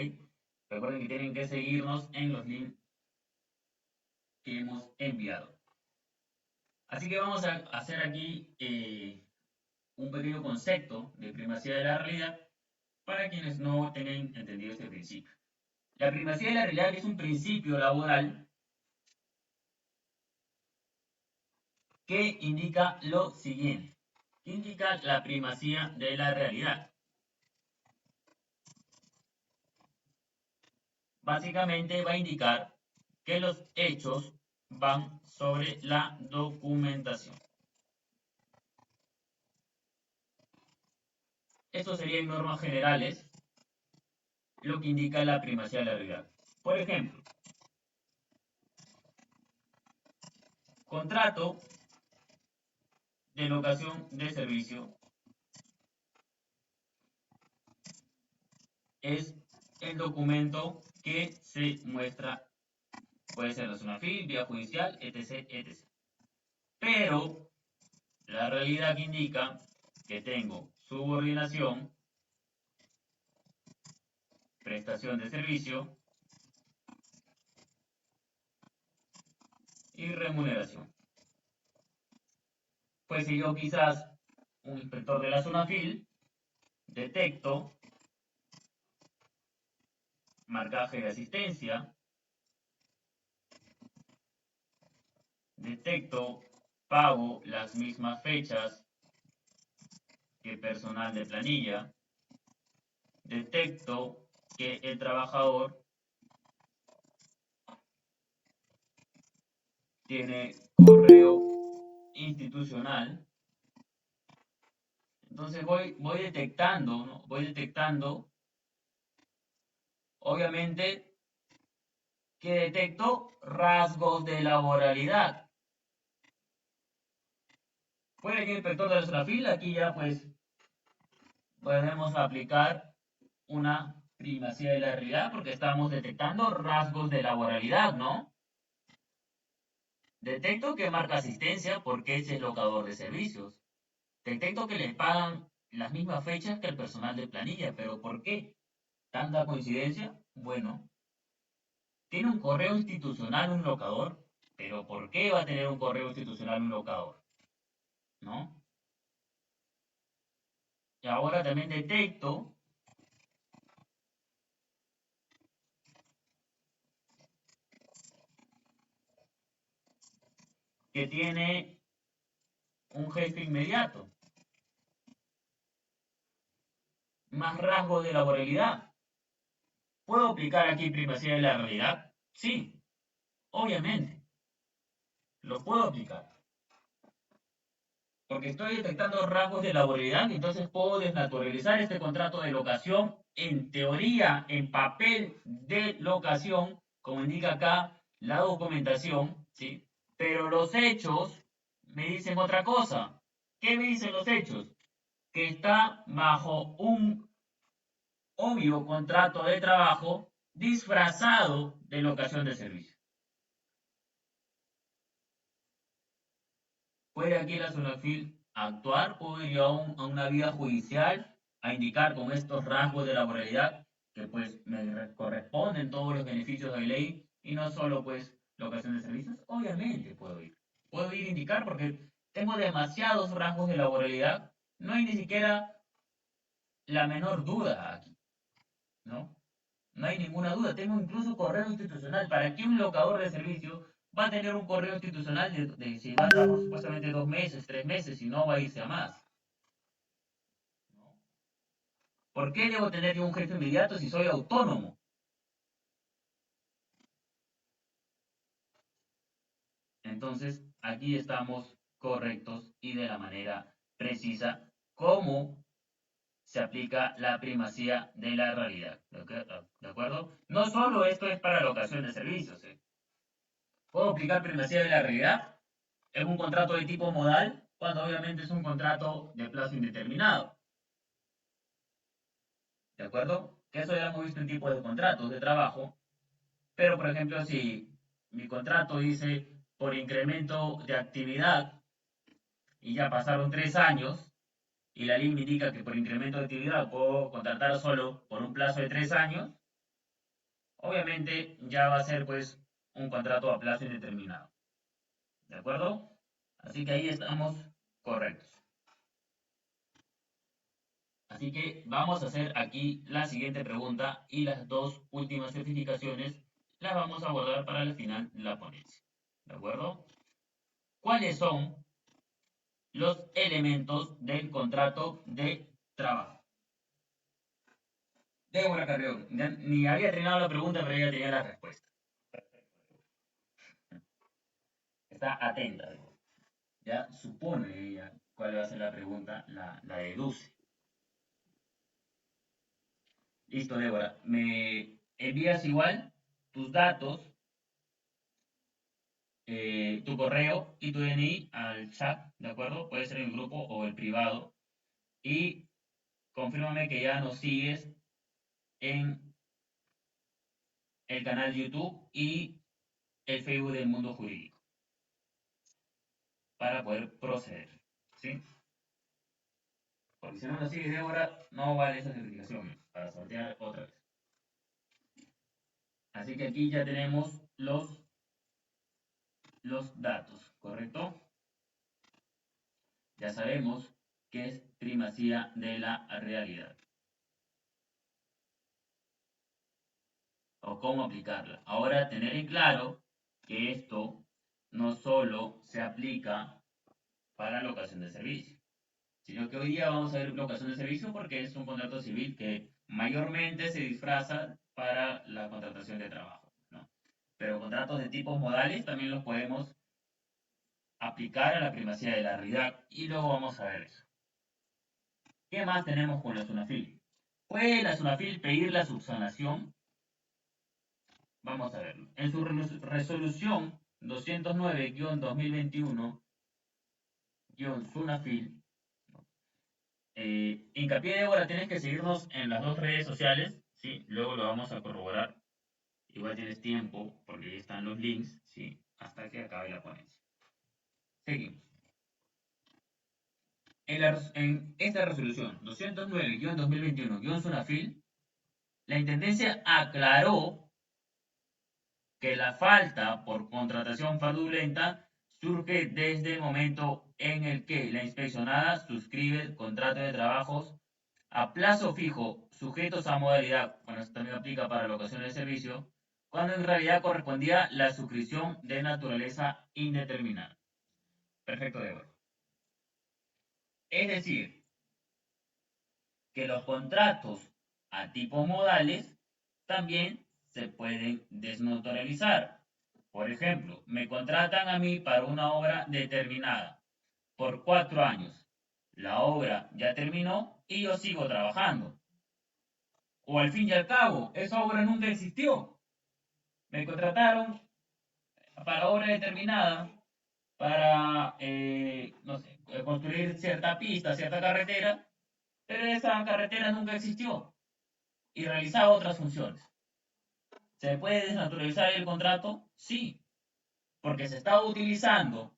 S1: Recuerden que tienen que seguirnos en los links que hemos enviado. Así que vamos a hacer aquí un pequeño concepto de primacía de la realidad para quienes no tengan entendido este principio. La primacía de la realidad es un principio laboral que indica lo siguiente. Indica la primacía de la realidad. Básicamente va a indicar que los hechos van sobre la documentación. Esto sería en normas generales lo que indica la primacía de la realidad. Por ejemplo, contrato de locación de servicio es el documento que se muestra, puede ser la SUNAFIL, vía judicial, etc, etc. Pero la realidad indica que tengo subordinación, prestación de servicio y remuneración. Pues si yo quizás, un inspector de la SUNAFIL, detecto marcaje de asistencia, detecto pago las mismas fechas que personal de planilla, detecto que el trabajador tiene correo institucional. Entonces voy detectando, ¿no? Voy detectando, obviamente, que detecto rasgos de laboralidad. Puede que el inspector de la SUNAFIL, aquí ya pues podemos aplicar una primacía de la realidad porque estamos detectando rasgos de laboralidad, ¿no? Detecto que marca asistencia porque es el locador de servicios. Detecto que le pagan las mismas fechas que el personal de planilla, pero ¿por qué? ¿Tanta coincidencia? Bueno, tiene un correo institucional un locador, pero ¿por qué va a tener un correo institucional un locador? ¿No? Y ahora también detecto que tiene un jefe inmediato, más rasgos de laboralidad. ¿Puedo aplicar aquí primacía de la realidad? Sí, obviamente, lo puedo aplicar. Porque estoy detectando rasgos de laboralidad, entonces puedo desnaturalizar este contrato de locación, en teoría, en papel de locación, como indica acá la documentación, ¿sí? Pero los hechos me dicen otra cosa. ¿Qué me dicen los hechos? Que está bajo un obvio contrato de trabajo disfrazado de locación de servicio. ¿Puede aquí la SUNAFIL actuar? ¿Puede ir a una vía judicial a indicar con estos rasgos de laboralidad que pues me corresponden todos los beneficios de ley y no solo pues locación de servicios? Obviamente puedo ir. Puedo ir a indicar porque tengo demasiados rasgos de laboralidad. No hay ni siquiera la menor duda aquí, ¿no? No hay ninguna duda. Tengo incluso correo institucional. ¿Para qué un locador de servicio va a tener un correo institucional de si va a trabajar supuestamente 2 meses, 3 meses y no va a irse a más? ¿No? ¿Por qué debo tener yo un jefe inmediato si soy autónomo? Entonces, aquí estamos correctos y de la manera precisa cómo se aplica la primacía de la realidad. ¿De acuerdo? No solo esto es para la ocasión de servicios. Puedo aplicar primacía de la realidad en un contrato de tipo modal cuando obviamente es un contrato de plazo indeterminado. ¿De acuerdo? Que eso ya hemos visto en tipos de contratos de trabajo. Pero, por ejemplo, si mi contrato dice por incremento de actividad y ya pasaron 3 años y la ley me indica que por incremento de actividad puedo contratar solo por un plazo de 3 años, obviamente ya va a ser pues un contrato a plazo indeterminado. ¿De acuerdo? Así que ahí estamos correctos. Así que vamos a hacer aquí la siguiente pregunta y las dos últimas certificaciones las vamos a abordar para el final de la ponencia. ¿De acuerdo? ¿Cuáles son los elementos del contrato de trabajo? Débora Carrión, ni había terminado la pregunta, pero ya tenía la respuesta. Está atenta. Ya supone ella cuál va a ser la pregunta, la deduce. Listo, Débora. Me envías igual tus datos, tu correo y tu DNI al chat, ¿de acuerdo? Puede ser en el grupo o el privado. Y confírmame que ya nos sigues en el canal de YouTube y el Facebook del Mundo Jurídico para poder proceder, ¿sí? Porque si no nos sigues, Débora, no vale esa certificación para sortear otra vez. Así que aquí ya tenemos los datos, ¿correcto? Ya sabemos qué es primacía de la realidad o cómo aplicarla. Ahora, tener en claro que esto no solo se aplica para la locación de servicio, sino que hoy día vamos a ver locación de servicio porque es un contrato civil que mayormente se disfraza para la contratación de trabajo, ¿no? Pero contratos de tipos modales también los podemos aplicar a la primacía de la realidad y luego vamos a ver eso. ¿Qué más tenemos con la SUNAFIL? ¿Puede la SUNAFIL pedir la subsanación? Vamos a verlo. En su resolución 209-2021-SUNAFIL, hincapié, Débora, tienes que seguirnos en las dos redes sociales, ¿sí? Luego lo vamos a corroborar. Igual tienes tiempo, porque ahí están los links, ¿sí? Hasta que acabe la ponencia. Seguimos. En esta resolución 209-2021-SUNAFIL, la Intendencia aclaró que la falta por contratación fraudulenta surge desde el momento en el que la inspeccionada suscribe el contrato de trabajos a plazo fijo sujetos a modalidad, bueno, esto también aplica para la ocasión de servicio, cuando en realidad correspondía la suscripción de naturaleza indeterminada. Perfecto, Débora. Es decir, que los contratos a tipos modales también se pueden desnaturalizar. Por ejemplo, me contratan a mí para una obra determinada por 4 años. La obra ya terminó y yo sigo trabajando. O al fin y al cabo, esa obra nunca existió. Me contrataron para obra determinada para, no sé, construir cierta pista, cierta carretera, pero esa carretera nunca existió y realizaba otras funciones. ¿Se puede desnaturalizar el contrato? Sí, porque se estaba utilizando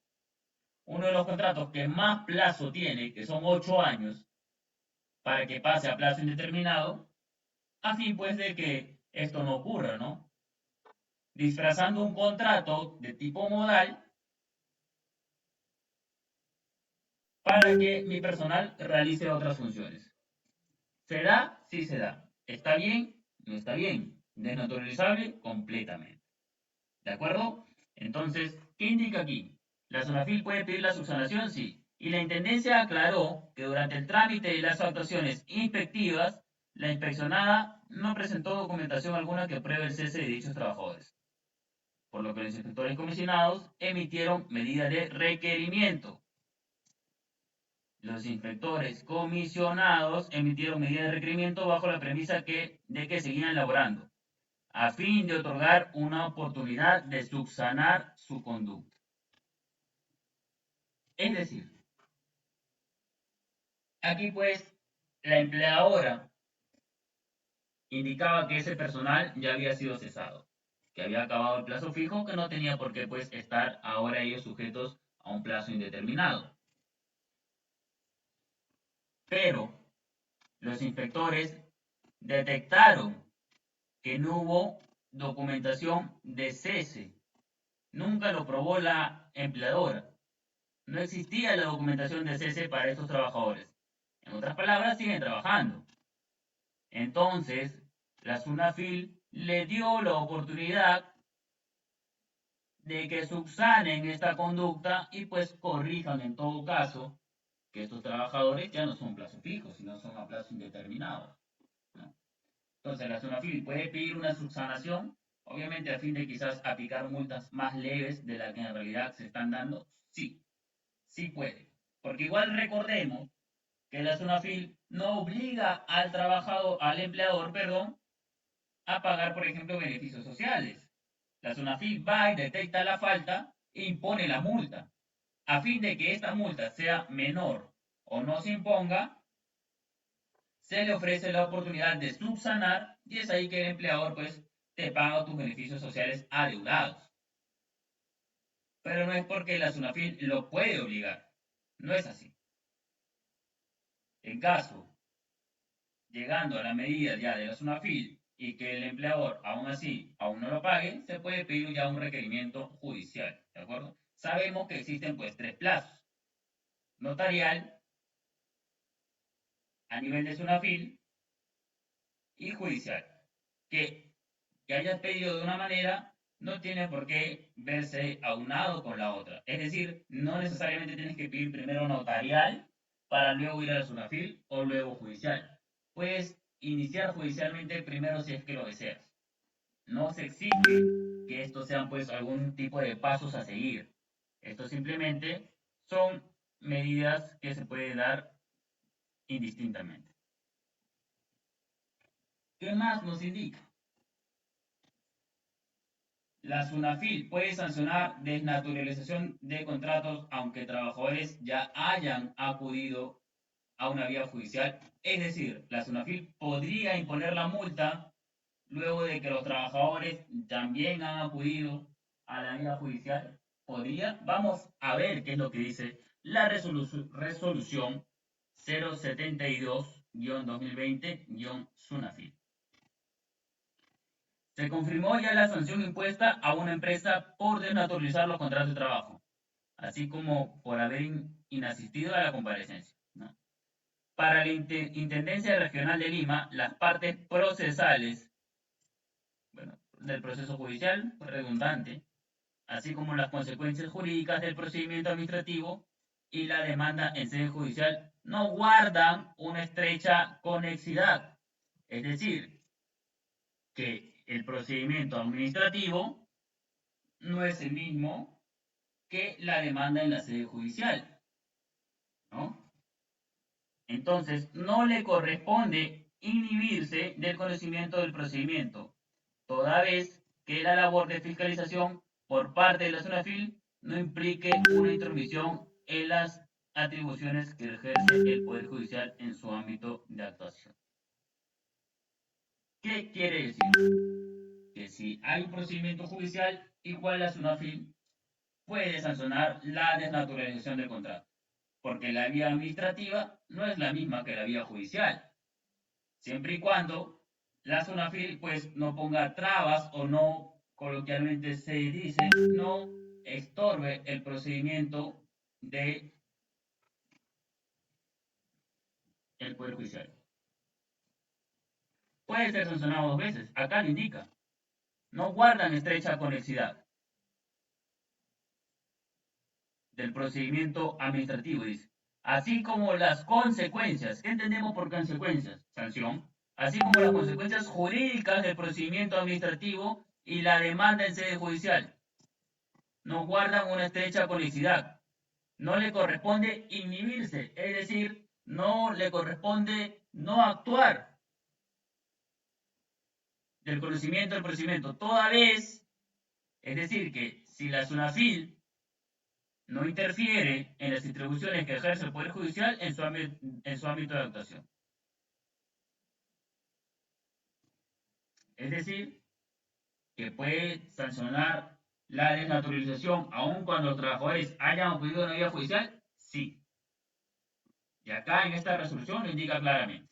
S1: uno de los contratos que más plazo tiene, que son 8 años, para que pase a plazo indeterminado, a fin pues de que esto no ocurra, ¿no? Disfrazando un contrato de tipo modal para que mi personal realice otras funciones. ¿Se da? Sí se da. ¿Está bien? No está bien. Desnaturalizable completamente. ¿De acuerdo? Entonces, ¿qué indica aquí? ¿La SUNAFIL puede pedir la subsanación? Sí. Y la Intendencia aclaró que durante el trámite de las actuaciones inspectivas, la inspeccionada no presentó documentación alguna que pruebe el cese de dichos trabajadores, por lo que los inspectores comisionados emitieron medida de requerimiento. Los inspectores comisionados emitieron medida de requerimiento bajo la premisa de que seguían laborando, a fin de otorgar una oportunidad de subsanar su conducta. Es decir, aquí pues la empleadora indicaba que ese personal ya había sido cesado, que había acabado el plazo fijo, que no tenía por qué pues estar ahora ellos sujetos a un plazo indeterminado. Pero los inspectores detectaron que no hubo documentación de cese. Nunca lo probó la empleadora. No existía la documentación de cese para estos trabajadores. En otras palabras, siguen trabajando. Entonces, la SUNAFIL le dio la oportunidad de que subsanen esta conducta y pues corrijan en todo caso que estos trabajadores ya no son plazo fijo, sino son a plazo indeterminado, ¿no? Entonces, la SUNAFIL puede pedir una subsanación, obviamente a fin de quizás aplicar multas más leves de las que en realidad se están dando. Sí, sí puede. Porque igual recordemos que la SUNAFIL no obliga al trabajador, al empleador, perdón, a pagar, por ejemplo, beneficios sociales. La SUNAFIL va y detecta la falta e impone la multa. A fin de que esta multa sea menor o no se imponga, se le ofrece la oportunidad de subsanar y es ahí que el empleador pues te paga tus beneficios sociales adeudados. Pero no es porque la SUNAFIL lo puede obligar. No es así. En caso, llegando a la medida ya de la SUNAFIL y que el empleador aún así aún no lo pague, se puede pedir ya un requerimiento judicial. ¿De acuerdo? Sabemos que existen pues tres plazos. Notarial, a nivel de SUNAFIL y judicial. Que hayas pedido de una manera no tiene por qué verse aunado con la otra. Es decir, no necesariamente tienes que pedir primero notarial para luego ir a la SUNAFIL o luego judicial. Puedes iniciar judicialmente primero si es que lo deseas. No se exige que estos sean pues algún tipo de pasos a seguir. Esto simplemente son medidas que se pueden dar indistintamente. ¿Qué más nos indica? La SUNAFIL puede sancionar desnaturalización de contratos aunque trabajadores ya hayan acudido a una vía judicial. Es decir, la SUNAFIL podría imponer la multa luego de que los trabajadores también han acudido a la vía judicial. Podría. Vamos a ver qué es lo que dice la resolución 072-2020-SUNAFIL. Se confirmó ya la sanción impuesta a una empresa por desnaturalizar los contratos de trabajo, así como por haber inasistido a la comparecencia, ¿no? Para la Intendencia Regional de Lima, las partes procesales, bueno, del proceso judicial, redundante, así como las consecuencias jurídicas del procedimiento administrativo y la demanda en sede judicial, no guardan una estrecha conexidad. Es decir, que el procedimiento administrativo no es el mismo que la demanda en la sede judicial, ¿no? Entonces, no le corresponde inhibirse del conocimiento del procedimiento, toda vez que la labor de fiscalización por parte de la SUNAFIL no implique una intromisión en las atribuciones que ejerce el Poder Judicial en su ámbito de actuación. ¿Qué quiere decir? Que si hay un procedimiento judicial, igual la SUNAFIL puede sancionar la desnaturalización del contrato, porque la vía administrativa no es la misma que la vía judicial, siempre y cuando la SUNAFIL pues no ponga trabas o no, coloquialmente se dice, no estorbe el procedimiento del Poder Judicial. Puede ser sancionado 2 veces, acá lo indica. No guardan estrecha conexidad del procedimiento administrativo, dice. Así como las consecuencias. ¿Qué entendemos por consecuencias? Sanción. Así como las consecuencias jurídicas del procedimiento administrativo y la demanda en sede judicial. No guardan una estrecha conexidad. No le corresponde inhibirse, es decir, no le corresponde no actuar del conocimiento del procedimiento, toda vez, es decir, que si la SUNAFIL no interfiere en las distribuciones que ejerce el Poder Judicial en su ámbito de actuación. Es decir, que puede sancionar la desnaturalización aun cuando los trabajadores hayan acudido a una vía judicial, sí. Y acá en esta resolución lo indica claramente.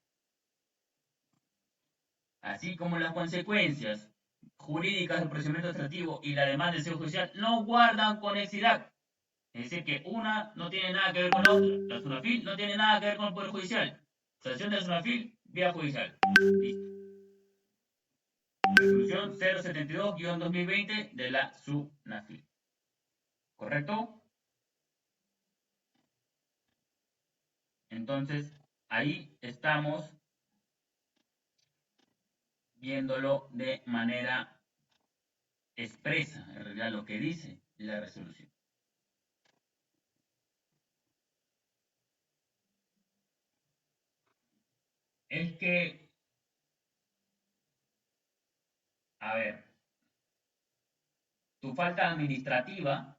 S1: Así como las consecuencias jurídicas del procedimiento administrativo y la demanda del sede judicial no guardan conexidad. Es decir, que una no tiene nada que ver con la otra. La SUNAFIL no tiene nada que ver con el Poder Judicial. Sanción de la SUNAFIL, vía judicial. Listo. Resolución 072-2020 de la SUNAFIL. ¿Correcto? Entonces, ahí estamos viéndolo de manera expresa, en realidad lo que dice la resolución. Es que, a ver, tu falta administrativa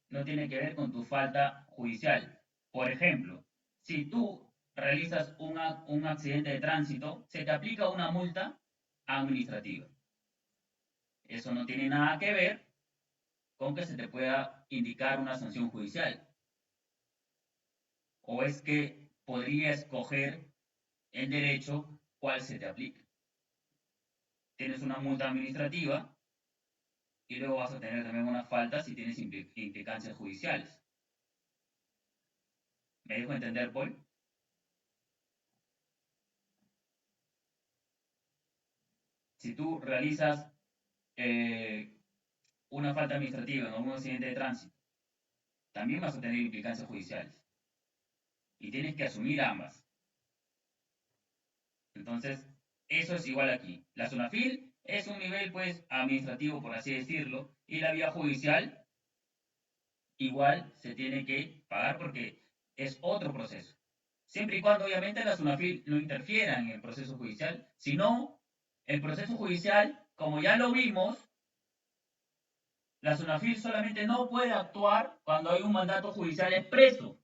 S1: no tiene que ver con tu falta judicial. Por ejemplo, si tú realizas un accidente de tránsito, se te aplica una multa administrativa. Eso no tiene nada que ver con que se te pueda indicar una sanción judicial. O es que podría escoger en derecho cuál se te aplica. Tienes una multa administrativa y luego vas a tener también una falta si tienes implicancias judiciales. ¿Me dejo entender, Paul? Si tú realizas una falta administrativa en un accidente de tránsito, también vas a tener implicancias judiciales. Y tienes que asumir ambas. Entonces, eso es igual aquí. La SUNAFIL es un nivel, pues, administrativo, por así decirlo, y la vía judicial igual se tiene que pagar porque es otro proceso. Siempre y cuando, obviamente, la SUNAFIL no interfiera en el proceso judicial, sino el proceso judicial, como ya lo vimos, la SUNAFIL solamente no puede actuar cuando hay un mandato judicial expreso.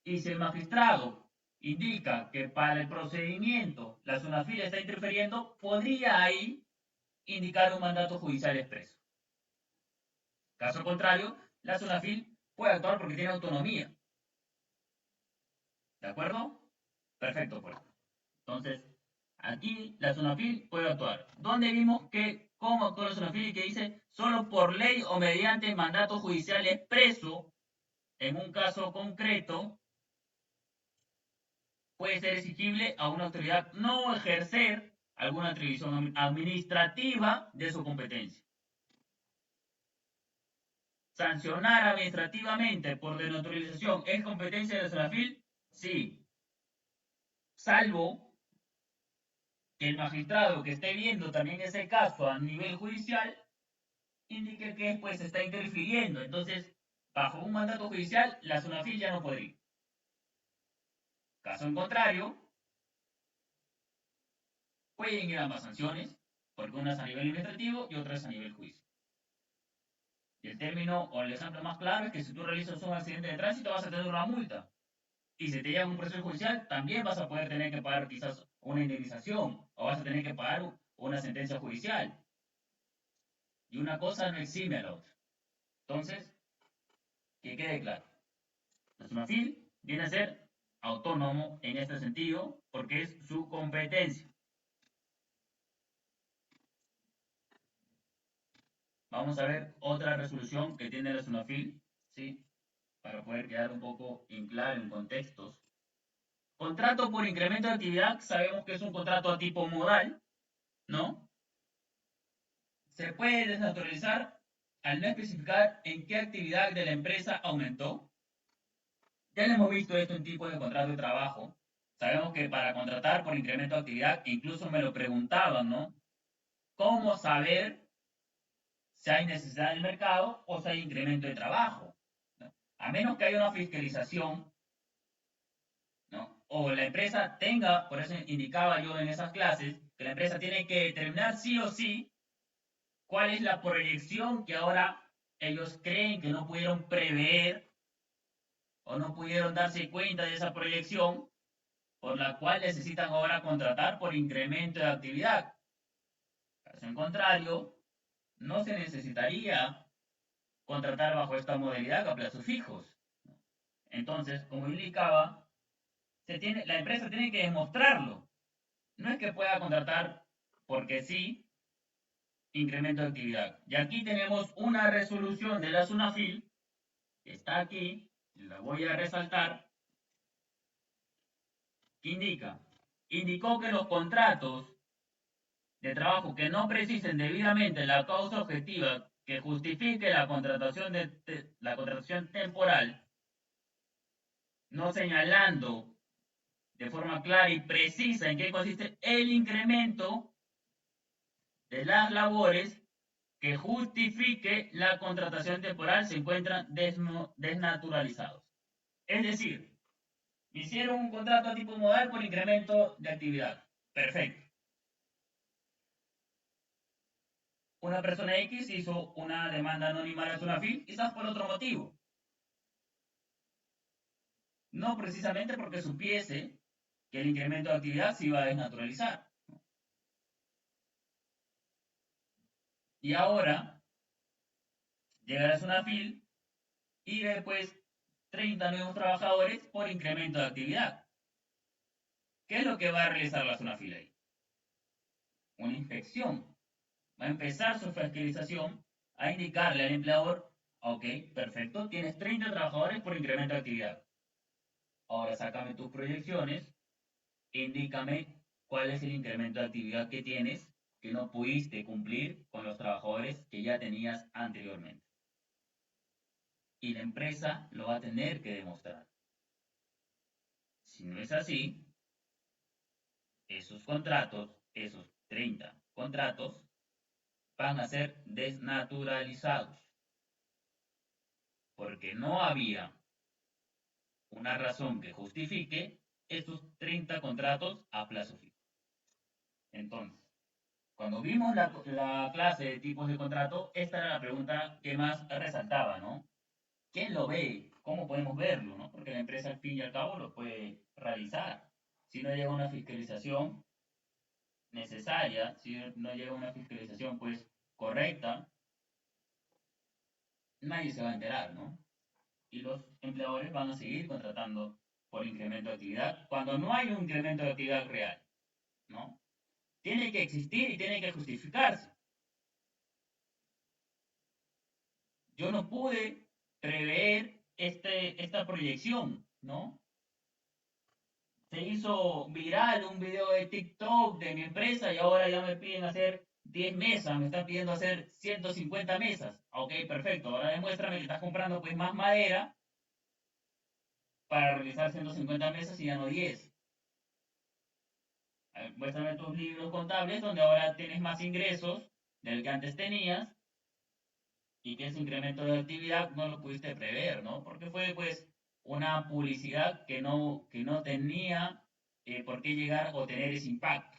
S1: Y si el magistrado indica que para el procedimiento la SUNAFIL está interfiriendo, podría ahí indicar un mandato judicial expreso. Caso contrario, la SUNAFIL puede actuar porque tiene autonomía. ¿De acuerdo? Perfecto, pues. Entonces, aquí la SUNAFIL puede actuar. ¿Dónde vimos que cómo actúa la SUNAFIL y que dice solo por ley o mediante mandato judicial expreso en un caso concreto puede ser exigible a una autoridad no ejercer alguna atribución administrativa de su competencia? ¿Sancionar administrativamente por desnaturalización es competencia de la SUNAFIL? Sí. Salvo que el magistrado que esté viendo también ese caso a nivel judicial indique que pues está interfiriendo. Entonces, bajo un mandato judicial, la SUNAFIL ya no podría. Caso en contrario, pueden ir ambas sanciones, porque una es a nivel administrativo y otra es a nivel judicial. Y el término o el ejemplo más claro es que si tú realizas un accidente de tránsito vas a tener una multa. Y si te lleva un proceso judicial, también vas a poder tener que pagar quizás una indemnización o vas a tener que pagar una sentencia judicial. Y una cosa no exime a la otra. Entonces, que quede claro. La SUNAFIL viene a ser autónomo en este sentido porque es su competencia. Vamos a ver otra resolución que tiene la SUNAFIL, ¿sí? Para poder quedar un poco en claro en contextos. Contrato por incremento de actividad, sabemos que es un contrato a tipo modal, ¿no? Se puede desnaturalizar al no especificar en qué actividad de la empresa aumentó. Ya lo hemos visto esto en tipos de contrato de trabajo. Sabemos que para contratar por incremento de actividad, incluso me lo preguntaban, ¿no? ¿Cómo saber si hay necesidad del mercado o si hay incremento de trabajo? ¿No? A menos que haya una fiscalización, ¿no? O la empresa tenga, por eso indicaba yo en esas clases, que la empresa tiene que determinar sí o sí cuál es la proyección que ahora ellos creen que no pudieron prever o no pudieron darse cuenta de esa proyección por la cual necesitan ahora contratar por incremento de actividad. Caso en contrario, no se necesitaría contratar bajo esta modalidad a plazos fijos. Entonces, como indicaba, la empresa tiene que demostrarlo. No es que pueda contratar porque sí incremento de actividad. Y aquí tenemos una resolución de la SUNAFIL, que está aquí, la voy a resaltar, que indicó que los contratos de trabajo que no precisen debidamente la causa objetiva que justifique la contratación temporal, no señalando de forma clara y precisa en qué consiste el incremento de las labores que justifique la contratación temporal, se encuentran desnaturalizados. Es decir, hicieron un contrato a tipo modal por incremento de actividad. Perfecto. Una persona X hizo una demanda anónima a la SUNAFIL, quizás por otro motivo. No precisamente porque supiese que el incremento de actividad se iba a desnaturalizar. Y ahora llega la SUNAFIL y después 30 nuevos trabajadores por incremento de actividad. ¿Qué es lo que va a realizar la SUNAFIL ahí? Una inspección. Va a empezar su fiscalización a indicarle al empleador, ok, perfecto, tienes 30 trabajadores por incremento de actividad. Ahora sácame tus proyecciones, indícame cuál es el incremento de actividad que tienes que no pudiste cumplir con los trabajadores que ya tenías anteriormente. Y la empresa lo va a tener que demostrar. Si no es así, esos contratos, esos 30 contratos, van a ser desnaturalizados, porque no había una razón que justifique esos 30 contratos a plazo fijo. Entonces, cuando vimos la clase de tipos de contrato, esta era la pregunta que más resaltaba, ¿no? ¿Quién lo ve? ¿Cómo podemos verlo, no? Porque la empresa al fin y al cabo lo puede realizar. Si no llega una fiscalización necesaria, si no llega una fiscalización pues correcta, nadie se va a enterar, ¿no? Y los empleadores van a seguir contratando por incremento de actividad cuando no hay un incremento de actividad real, ¿no? Tiene que existir y tiene que justificarse. Yo no pude prever esta proyección, ¿no? Se hizo viral un video de TikTok de mi empresa y ahora ya me piden hacer 10 mesas, me están pidiendo hacer 150 mesas. Ok, perfecto. Ahora demuéstrame que estás comprando pues más madera para realizar 150 mesas y ya no 10. Muéstrame tus libros contables donde ahora tienes más ingresos del que antes tenías y que ese incremento de actividad no lo pudiste prever, ¿no? Porque fue pues una publicidad que no tenía por qué llegar o tener ese impacto.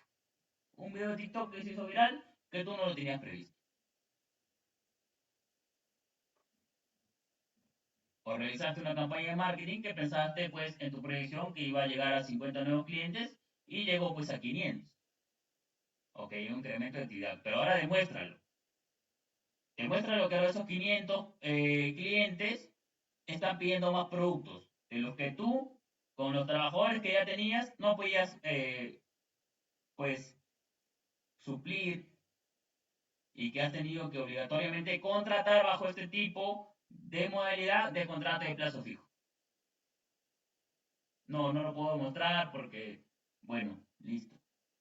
S1: Un video de TikTok que se hizo viral que tú no lo tenías previsto. O realizaste una campaña de marketing que pensaste pues en tu proyección que iba a llegar a 50 nuevos clientes y llegó pues a 500. Ok, un incremento de actividad. Pero ahora demuéstralo. Demuéstralo que ahora esos 500 clientes están pidiendo más productos de los que tú, con los trabajadores que ya tenías, no podías pues suplir y que has tenido que obligatoriamente contratar bajo este tipo de modalidad de contrato de plazo fijo. No, no lo puedo mostrar porque, bueno, listo.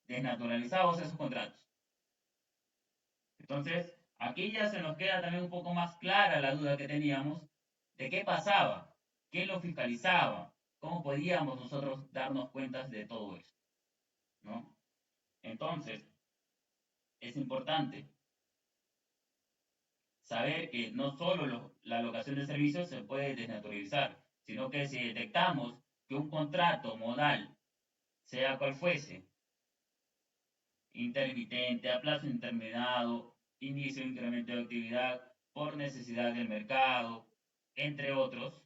S1: Desnaturalizados esos contratos. Entonces, aquí ya se nos queda también un poco más clara la duda que teníamos de qué pasaba, quién lo fiscalizaba, cómo podíamos nosotros darnos cuenta de todo eso, ¿no? Entonces, es importante saber que no solo la locación de servicios se puede desnaturalizar, sino que si detectamos que un contrato modal, sea cual fuese, intermitente, a plazo indeterminado, inicio o incremento de actividad por necesidad del mercado, entre otros,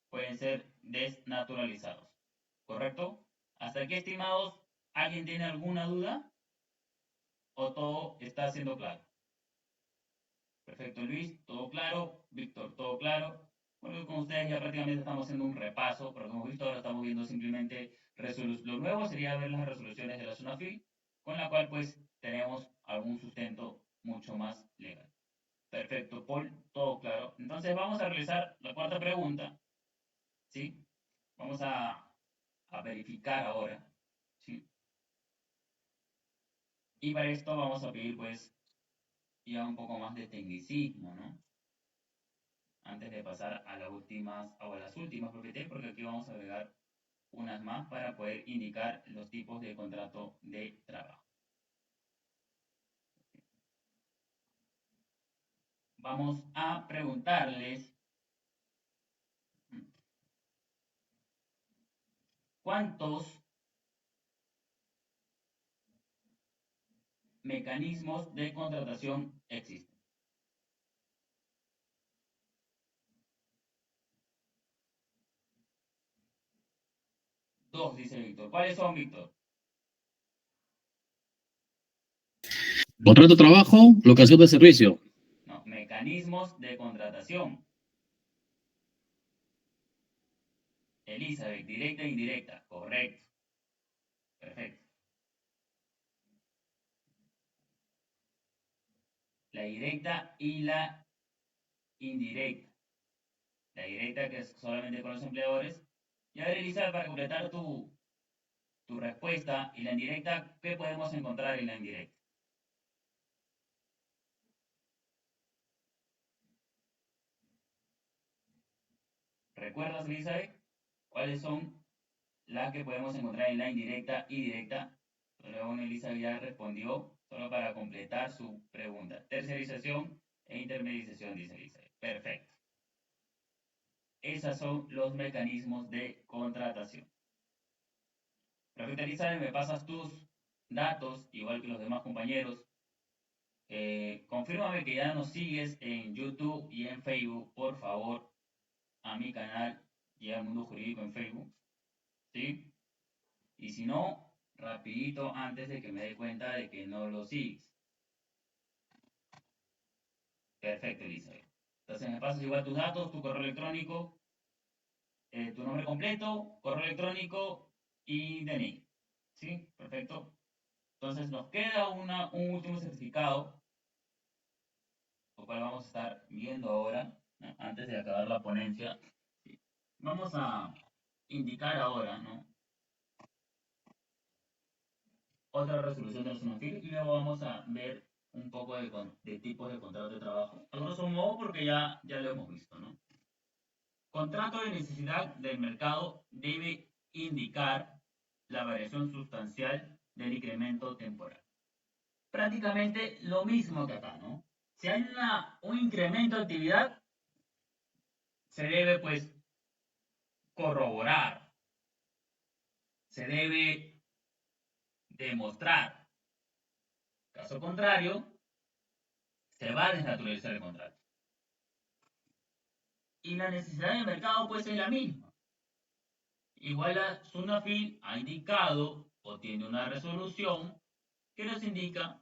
S1: pueden ser desnaturalizados. ¿Correcto? ¿Hasta aquí, estimados? ¿Alguien tiene alguna duda? ¿O todo está siendo claro? Perfecto, Luis, todo claro. Víctor, todo claro. Bueno, con ustedes ya prácticamente estamos haciendo un repaso, pero como hemos visto ahora estamos viendo simplemente lo nuevo sería ver las resoluciones de la zona FI, con la cual pues tenemos algún sustento mucho más legal. Perfecto, Paul, todo claro. Entonces vamos a realizar la cuarta pregunta, ¿sí? Vamos a verificar ahora, ¿sí? Y para esto vamos a pedir pues ya un poco más de tecnicismo, ¿no? Antes de pasar a las últimas, o a las últimas PPT, porque aquí vamos a agregar unas más para poder indicar los tipos de contrato de trabajo. Vamos a preguntarles cuántos mecanismos de contratación existen. Dos, dice Víctor. ¿Cuáles son, Víctor?
S3: Contrato de trabajo, locación de servicio.
S1: No, mecanismos de contratación. Elizabeth, directa e indirecta. Correcto. Perfecto. La directa y la indirecta. La directa que es solamente con los empleadores. Y a ver, Elizabeth, para completar tu respuesta y la indirecta, ¿qué podemos encontrar en la indirecta? ¿Recuerdas, Elizabeth? ¿Cuáles son las que podemos encontrar en la indirecta y directa? Luego Elizabeth ya respondió, solo para completar su pregunta. Tercerización e intermediación, dice Elizabeth. Perfecto. Esos son los mecanismos de contratación. Perfecto, Elizabeth, me pasas tus datos, igual que los demás compañeros. Confírmame que ya nos sigues en YouTube y en Facebook, por favor, a mi canal y al Mundo Jurídico en Facebook, ¿sí? Y si no, rapidito antes de que me dé cuenta de que no lo sigues. Perfecto, Elizabeth. Entonces me pasas igual tus datos, tu correo electrónico, tu nombre completo, correo electrónico y DNI. ¿Sí? Perfecto. Entonces nos queda un último certificado, lo cual vamos a estar viendo ahora, ¿no? Antes de acabar la ponencia. ¿Sí? Vamos a indicar ahora, ¿no? Otra resolución de la SUNAFIL y luego vamos a ver un poco de tipos de contrato de trabajo. Algunos son nuevos porque ya lo hemos visto, ¿no? Contrato de necesidad del mercado debe indicar la variación sustancial del incremento temporal. Prácticamente lo mismo que acá, ¿no? Si hay un incremento de actividad, se debe pues corroborar, se debe demostrar. Caso contrario, se va a desnaturalizar el contrato. y la necesidad del mercado puede ser la misma. Igual la SUNAFIL ha indicado o tiene una resolución que nos indica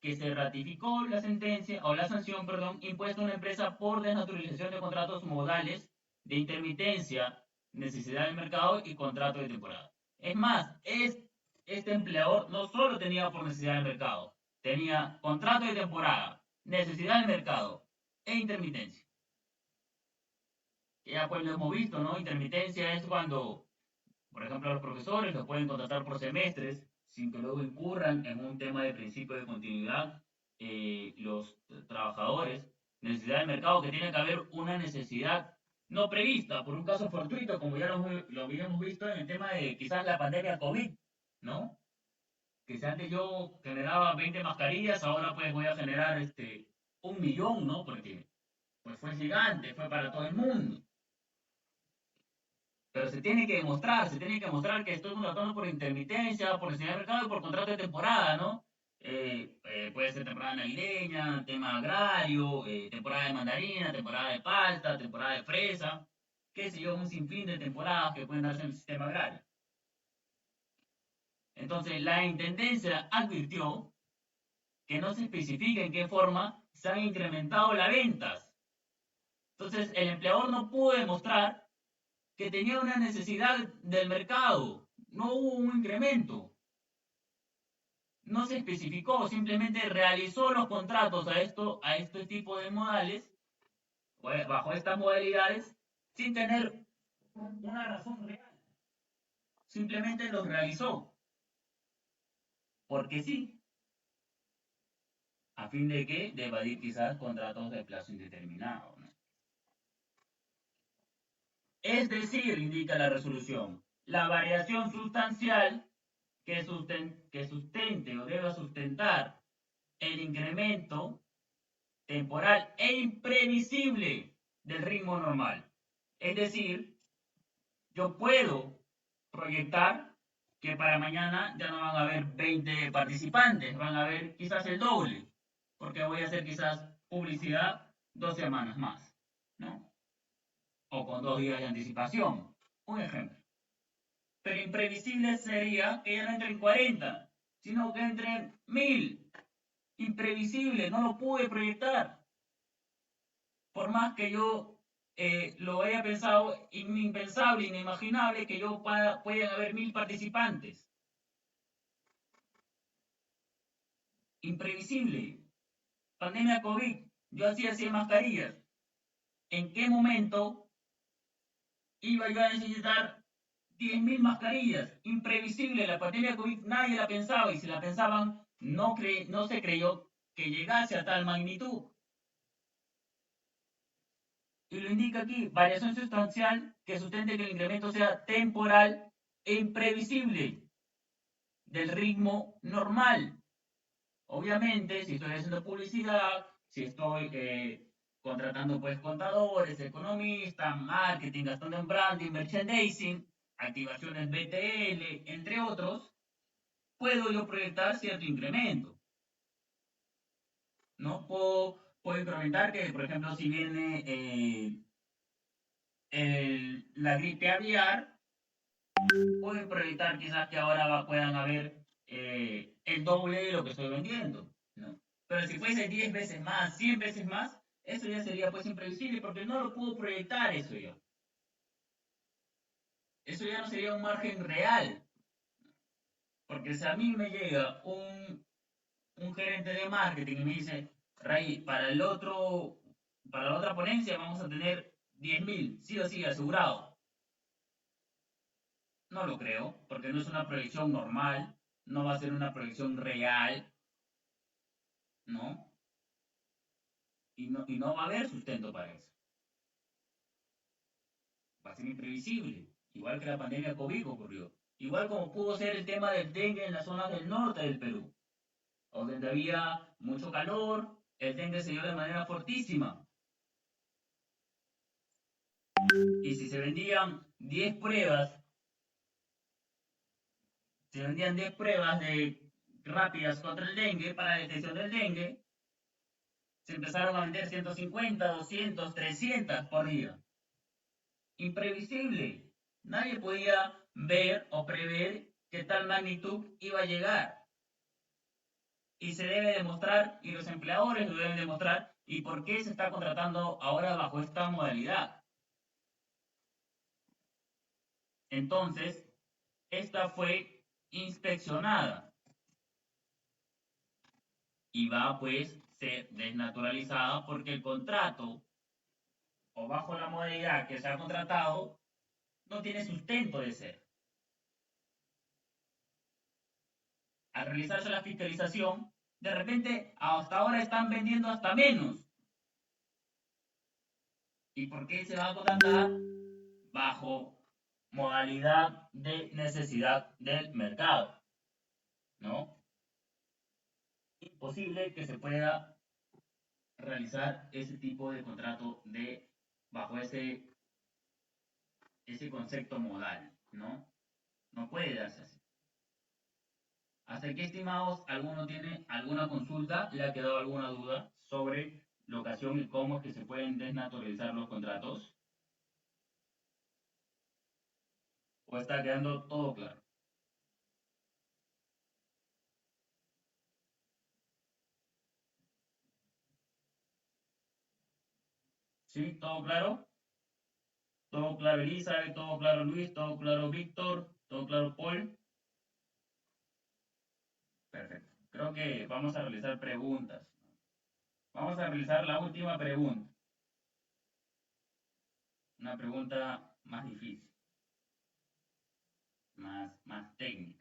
S1: que se ratificó la sentencia o la sanción, perdón, impuesta a una empresa por desnaturalización de contratos modales de intermitencia, necesidad del mercado y contrato de temporada. Es más, este empleador no solo tenía por necesidad del mercado, tenía contrato de temporada, necesidad del mercado e intermitencia. Ya pues lo hemos visto, ¿no? Intermitencia es cuando, por ejemplo, los profesores los pueden contratar por semestres sin que luego incurran en un tema de principio de continuidad los trabajadores. Necesidad del mercado, que tiene que haber una necesidad no prevista por un caso fortuito, como ya lo habíamos visto en el tema de quizás la pandemia COVID, ¿no? Que si antes yo generaba 20 mascarillas, ahora pues voy a generar 1 millón, ¿no? Porque pues fue gigante, fue para todo el mundo. Pero se tiene que demostrar que estoy contratando por intermitencia, por necesidad de mercado y por contrato de temporada, ¿no? Puede ser temporada navideña, tema agrario, temporada de mandarina, temporada de palta, temporada de fresa, qué sé yo, un sinfín de temporadas que pueden darse en el sistema agrario. Entonces, la Intendencia advirtió que no se especifica en qué forma se han incrementado las ventas. Entonces, el empleador no pudo demostrar que tenía una necesidad del mercado. No hubo un incremento. No se especificó, simplemente realizó los contratos a este tipo de modales, bajo estas modalidades, sin tener una razón real. Simplemente los realizó. Porque sí. ¿A fin de qué? De evadir quizás contratos de plazo indeterminado, ¿no? Es decir, indica la resolución, la variación sustancial que sustente o deba sustentar el incremento temporal e imprevisible del ritmo normal. Es decir, yo puedo proyectar que para mañana ya no van a haber 20 participantes, van a haber quizás el doble, porque voy a hacer quizás publicidad 2 semanas más, ¿no? O con 2 días de anticipación, un ejemplo. Pero imprevisible sería que ya no entren 40, sino que entren 1000. Imprevisible, no lo pude proyectar. Por más que yo lo haya pensado, impensable, inimaginable que yo puedan haber 1000 participantes. Imprevisible. Pandemia COVID, yo hacía 100 mascarillas. ¿En qué momento iba yo a necesitar 10.000 mascarillas? Imprevisible, la pandemia COVID nadie la pensaba y si la pensaban no se creyó que llegase a tal magnitud. Y lo indica aquí, variación sustancial que sustente que el incremento sea temporal e imprevisible del ritmo normal. Obviamente, si estoy haciendo publicidad, si estoy contratando pues contadores, economistas, marketing, gastando en branding, merchandising, activaciones BTL, entre otros, puedo yo proyectar cierto incremento. ¿No? Puedo incrementar que, por ejemplo, si viene la gripe aviar, pueden proyectar quizás que ahora puedan haber el doble de lo que estoy vendiendo, ¿no? Pero si fuese 10 veces más, 100 veces más, eso ya sería pues imprevisible porque no lo puedo proyectar eso ya. Eso ya no sería un margen real. Porque si a mí me llega un gerente de marketing y me dice, Ray, para la otra ponencia vamos a tener 10.000, sí o sí, asegurado. No lo creo, porque no es una proyección normal, no va a ser una proyección real, ¿no? Y no va a haber sustento para eso. Va a ser imprevisible, igual que la pandemia COVID ocurrió. Igual como pudo ser el tema del dengue en las zonas del norte del Perú, o donde había mucho calor, el dengue se dio de manera fortísima. Y si se vendían 10 pruebas, se vendían 10 pruebas rápidas contra el dengue, para la detección del dengue, se empezaron a vender 150, 200, 300 por día. Imprevisible. Nadie podía ver o prever que tal magnitud iba a llegar. Y se debe demostrar, y los empleadores lo deben demostrar, y por qué se está contratando ahora bajo esta modalidad. Entonces, esta fue inspeccionada y va pues ser desnaturalizada porque el contrato o bajo la modalidad que se ha contratado no tiene sustento de ser. Al realizarse la fiscalización, de repente hasta ahora están vendiendo hasta menos. ¿Y por qué se va a contratar? Bajo modalidad de necesidad del mercado, ¿no? Imposible que se pueda realizar ese tipo de contrato bajo ese concepto modal, ¿no? No puede darse así. Hasta aquí, estimados, ¿alguno tiene alguna consulta? ¿Le ha quedado alguna duda sobre la ocasión y cómo es que se pueden desnaturalizar los contratos? ¿O está quedando todo claro? ¿Sí? ¿Todo claro? ¿Todo claro, Elizabeth? ¿Todo claro, Luis? ¿Todo claro, Víctor? ¿Todo claro, Paul? Perfecto. Creo que vamos a realizar preguntas. Vamos a realizar la última pregunta. Una pregunta más difícil, más técnica.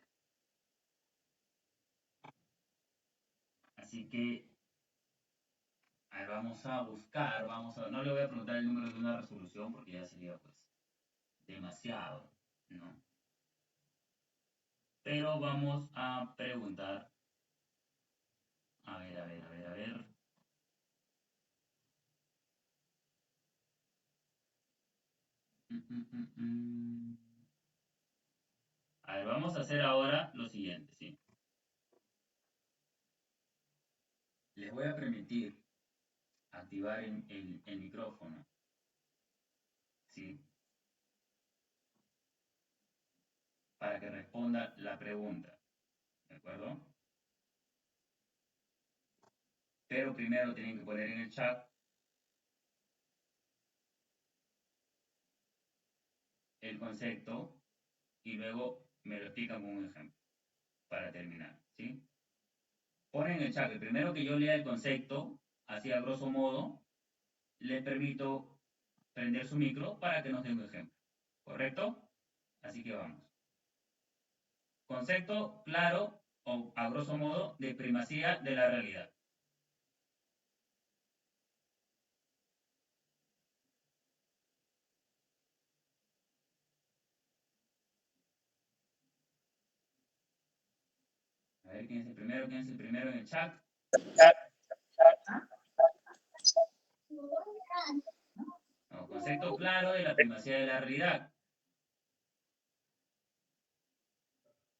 S1: Así que a ver, vamos a buscar, no le voy a preguntar el número de una resolución porque ya sería pues demasiado, ¿no? Pero vamos a preguntar, a ver. A ver, vamos a hacer ahora lo siguiente, ¿sí? Les voy a permitir activar el micrófono, ¿sí? Para que responda la pregunta, ¿de acuerdo? Pero primero tienen que poner en el chat el concepto y luego me lo explican con un ejemplo para terminar, ¿sí? Ponen en el chat, el primero que yo lea el concepto, así a grosso modo, les permito prender su micro para que nos den un ejemplo, ¿correcto? Así que vamos. Concepto claro o a grosso modo de primacía de la realidad. A ver quién es el primero en el chat. No, concepto claro de la primacía de la realidad.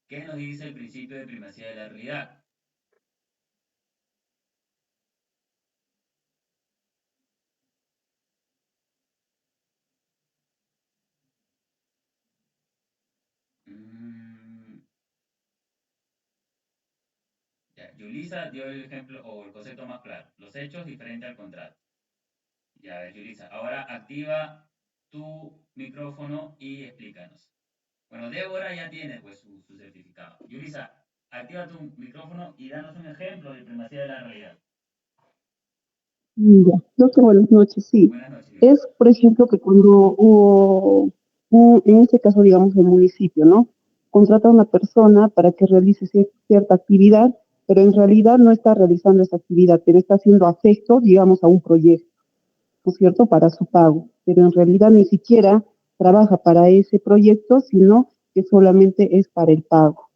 S1: ¿Qué nos dice el principio de primacía de la realidad? Ya, Yulisa dio el ejemplo o el concepto más claro. Los hechos diferentes al contrato. Ya, a ver, Yulisa, ahora activa tu micrófono y explícanos. Bueno, Débora ya tiene pues su certificado. Yulisa, activa tu micrófono y danos un ejemplo de primacía de la realidad.
S2: Ya, doctor, buenas noches. Sí,
S1: Buenas noches, Yulisa.
S2: es por ejemplo que cuando hubo, en este caso, digamos, el municipio, ¿no? Contrata a una persona para que realice cierta actividad, pero en realidad no está realizando esa actividad, pero está haciendo afecto, digamos, a un proyecto, ¿no es cierto?, para su pago, pero en realidad ni siquiera trabaja para ese proyecto, sino que solamente es para el pago.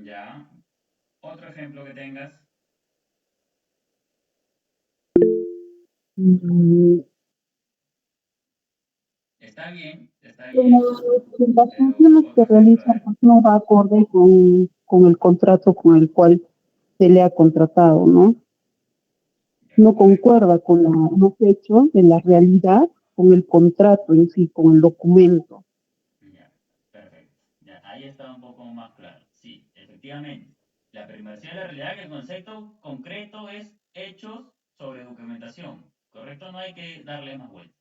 S1: Ya. Otro ejemplo que tengas.
S2: Mm,
S1: Está bien, está
S2: Pero
S1: bien.
S2: las
S1: Pero
S2: funciones que
S1: otro ejemplo, a
S2: realiza
S1: ver.
S2: pues, no va acorde con el contrato con el cual se le ha contratado, ¿no? no concuerda con los hechos de la realidad, con el contrato en sí, con el documento.
S1: Ya, perfecto. Ya, ahí está un poco más claro. Sí, efectivamente. La primacía de la realidad, que el concepto concreto es hechos sobre documentación. ¿Correcto? No hay que darle más vueltas.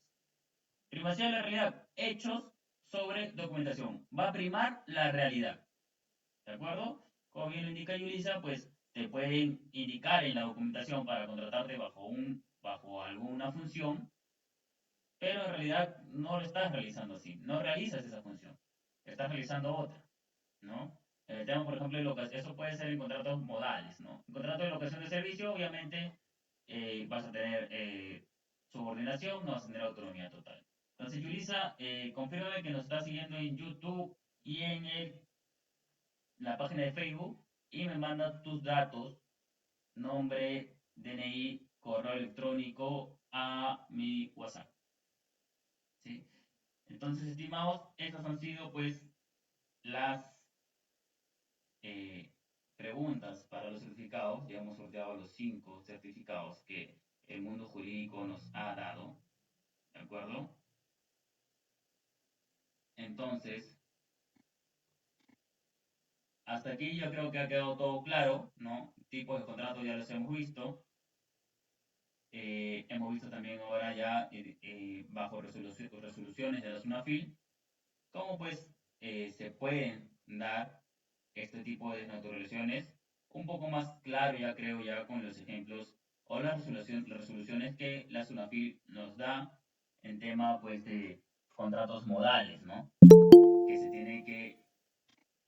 S1: Primacía de la realidad, hechos sobre documentación. Va a primar la realidad. ¿De acuerdo? Como bien lo indica Yulisa, pues te pueden indicar en la documentación para contratarte bajo alguna función, pero en realidad no lo estás realizando así, no realizas esa función, estás realizando otra, ¿no? El tema, por ejemplo, eso puede ser en contratos modales, ¿no? En contrato de locación de servicio, obviamente, vas a tener subordinación, no vas a tener autonomía total. Entonces, Yulisa, confírmame que nos está siguiendo en YouTube y en la página de Facebook y me manda tus datos, nombre, DNI, correo electrónico a mi WhatsApp. ¿Sí? Entonces, estimados, estas han sido pues las eh, preguntas para los certificados. Ya hemos sorteado los 5 certificados que el mundo jurídico nos ha dado. ¿De acuerdo? Entonces, hasta aquí yo creo que ha quedado todo claro, ¿no? Tipos de contratos ya los hemos visto. Hemos visto también ahora ya bajo resoluciones de la SUNAFIL cómo pues se pueden dar este tipo de naturalizaciones un poco más claro ya creo ya con los ejemplos o las resoluciones que la SUNAFIL nos da en tema pues de contratos modales, ¿no? Que se tiene que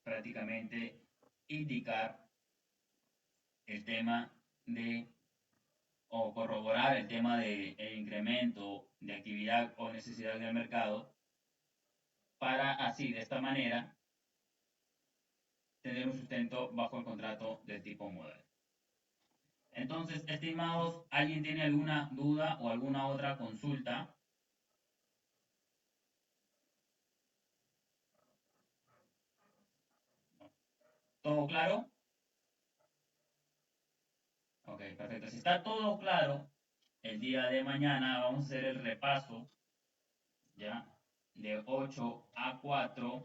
S1: prácticamente indicar el tema de o corroborar el tema del incremento de actividad o necesidad del mercado para así, de esta manera, tener un sustento bajo el contrato de tipo modal. Entonces, estimados, ¿alguien tiene alguna duda o alguna otra consulta? ¿Todo claro? Ok, perfecto. Si está todo claro, el día de mañana vamos a hacer el repaso, ¿ya? De 8 a 4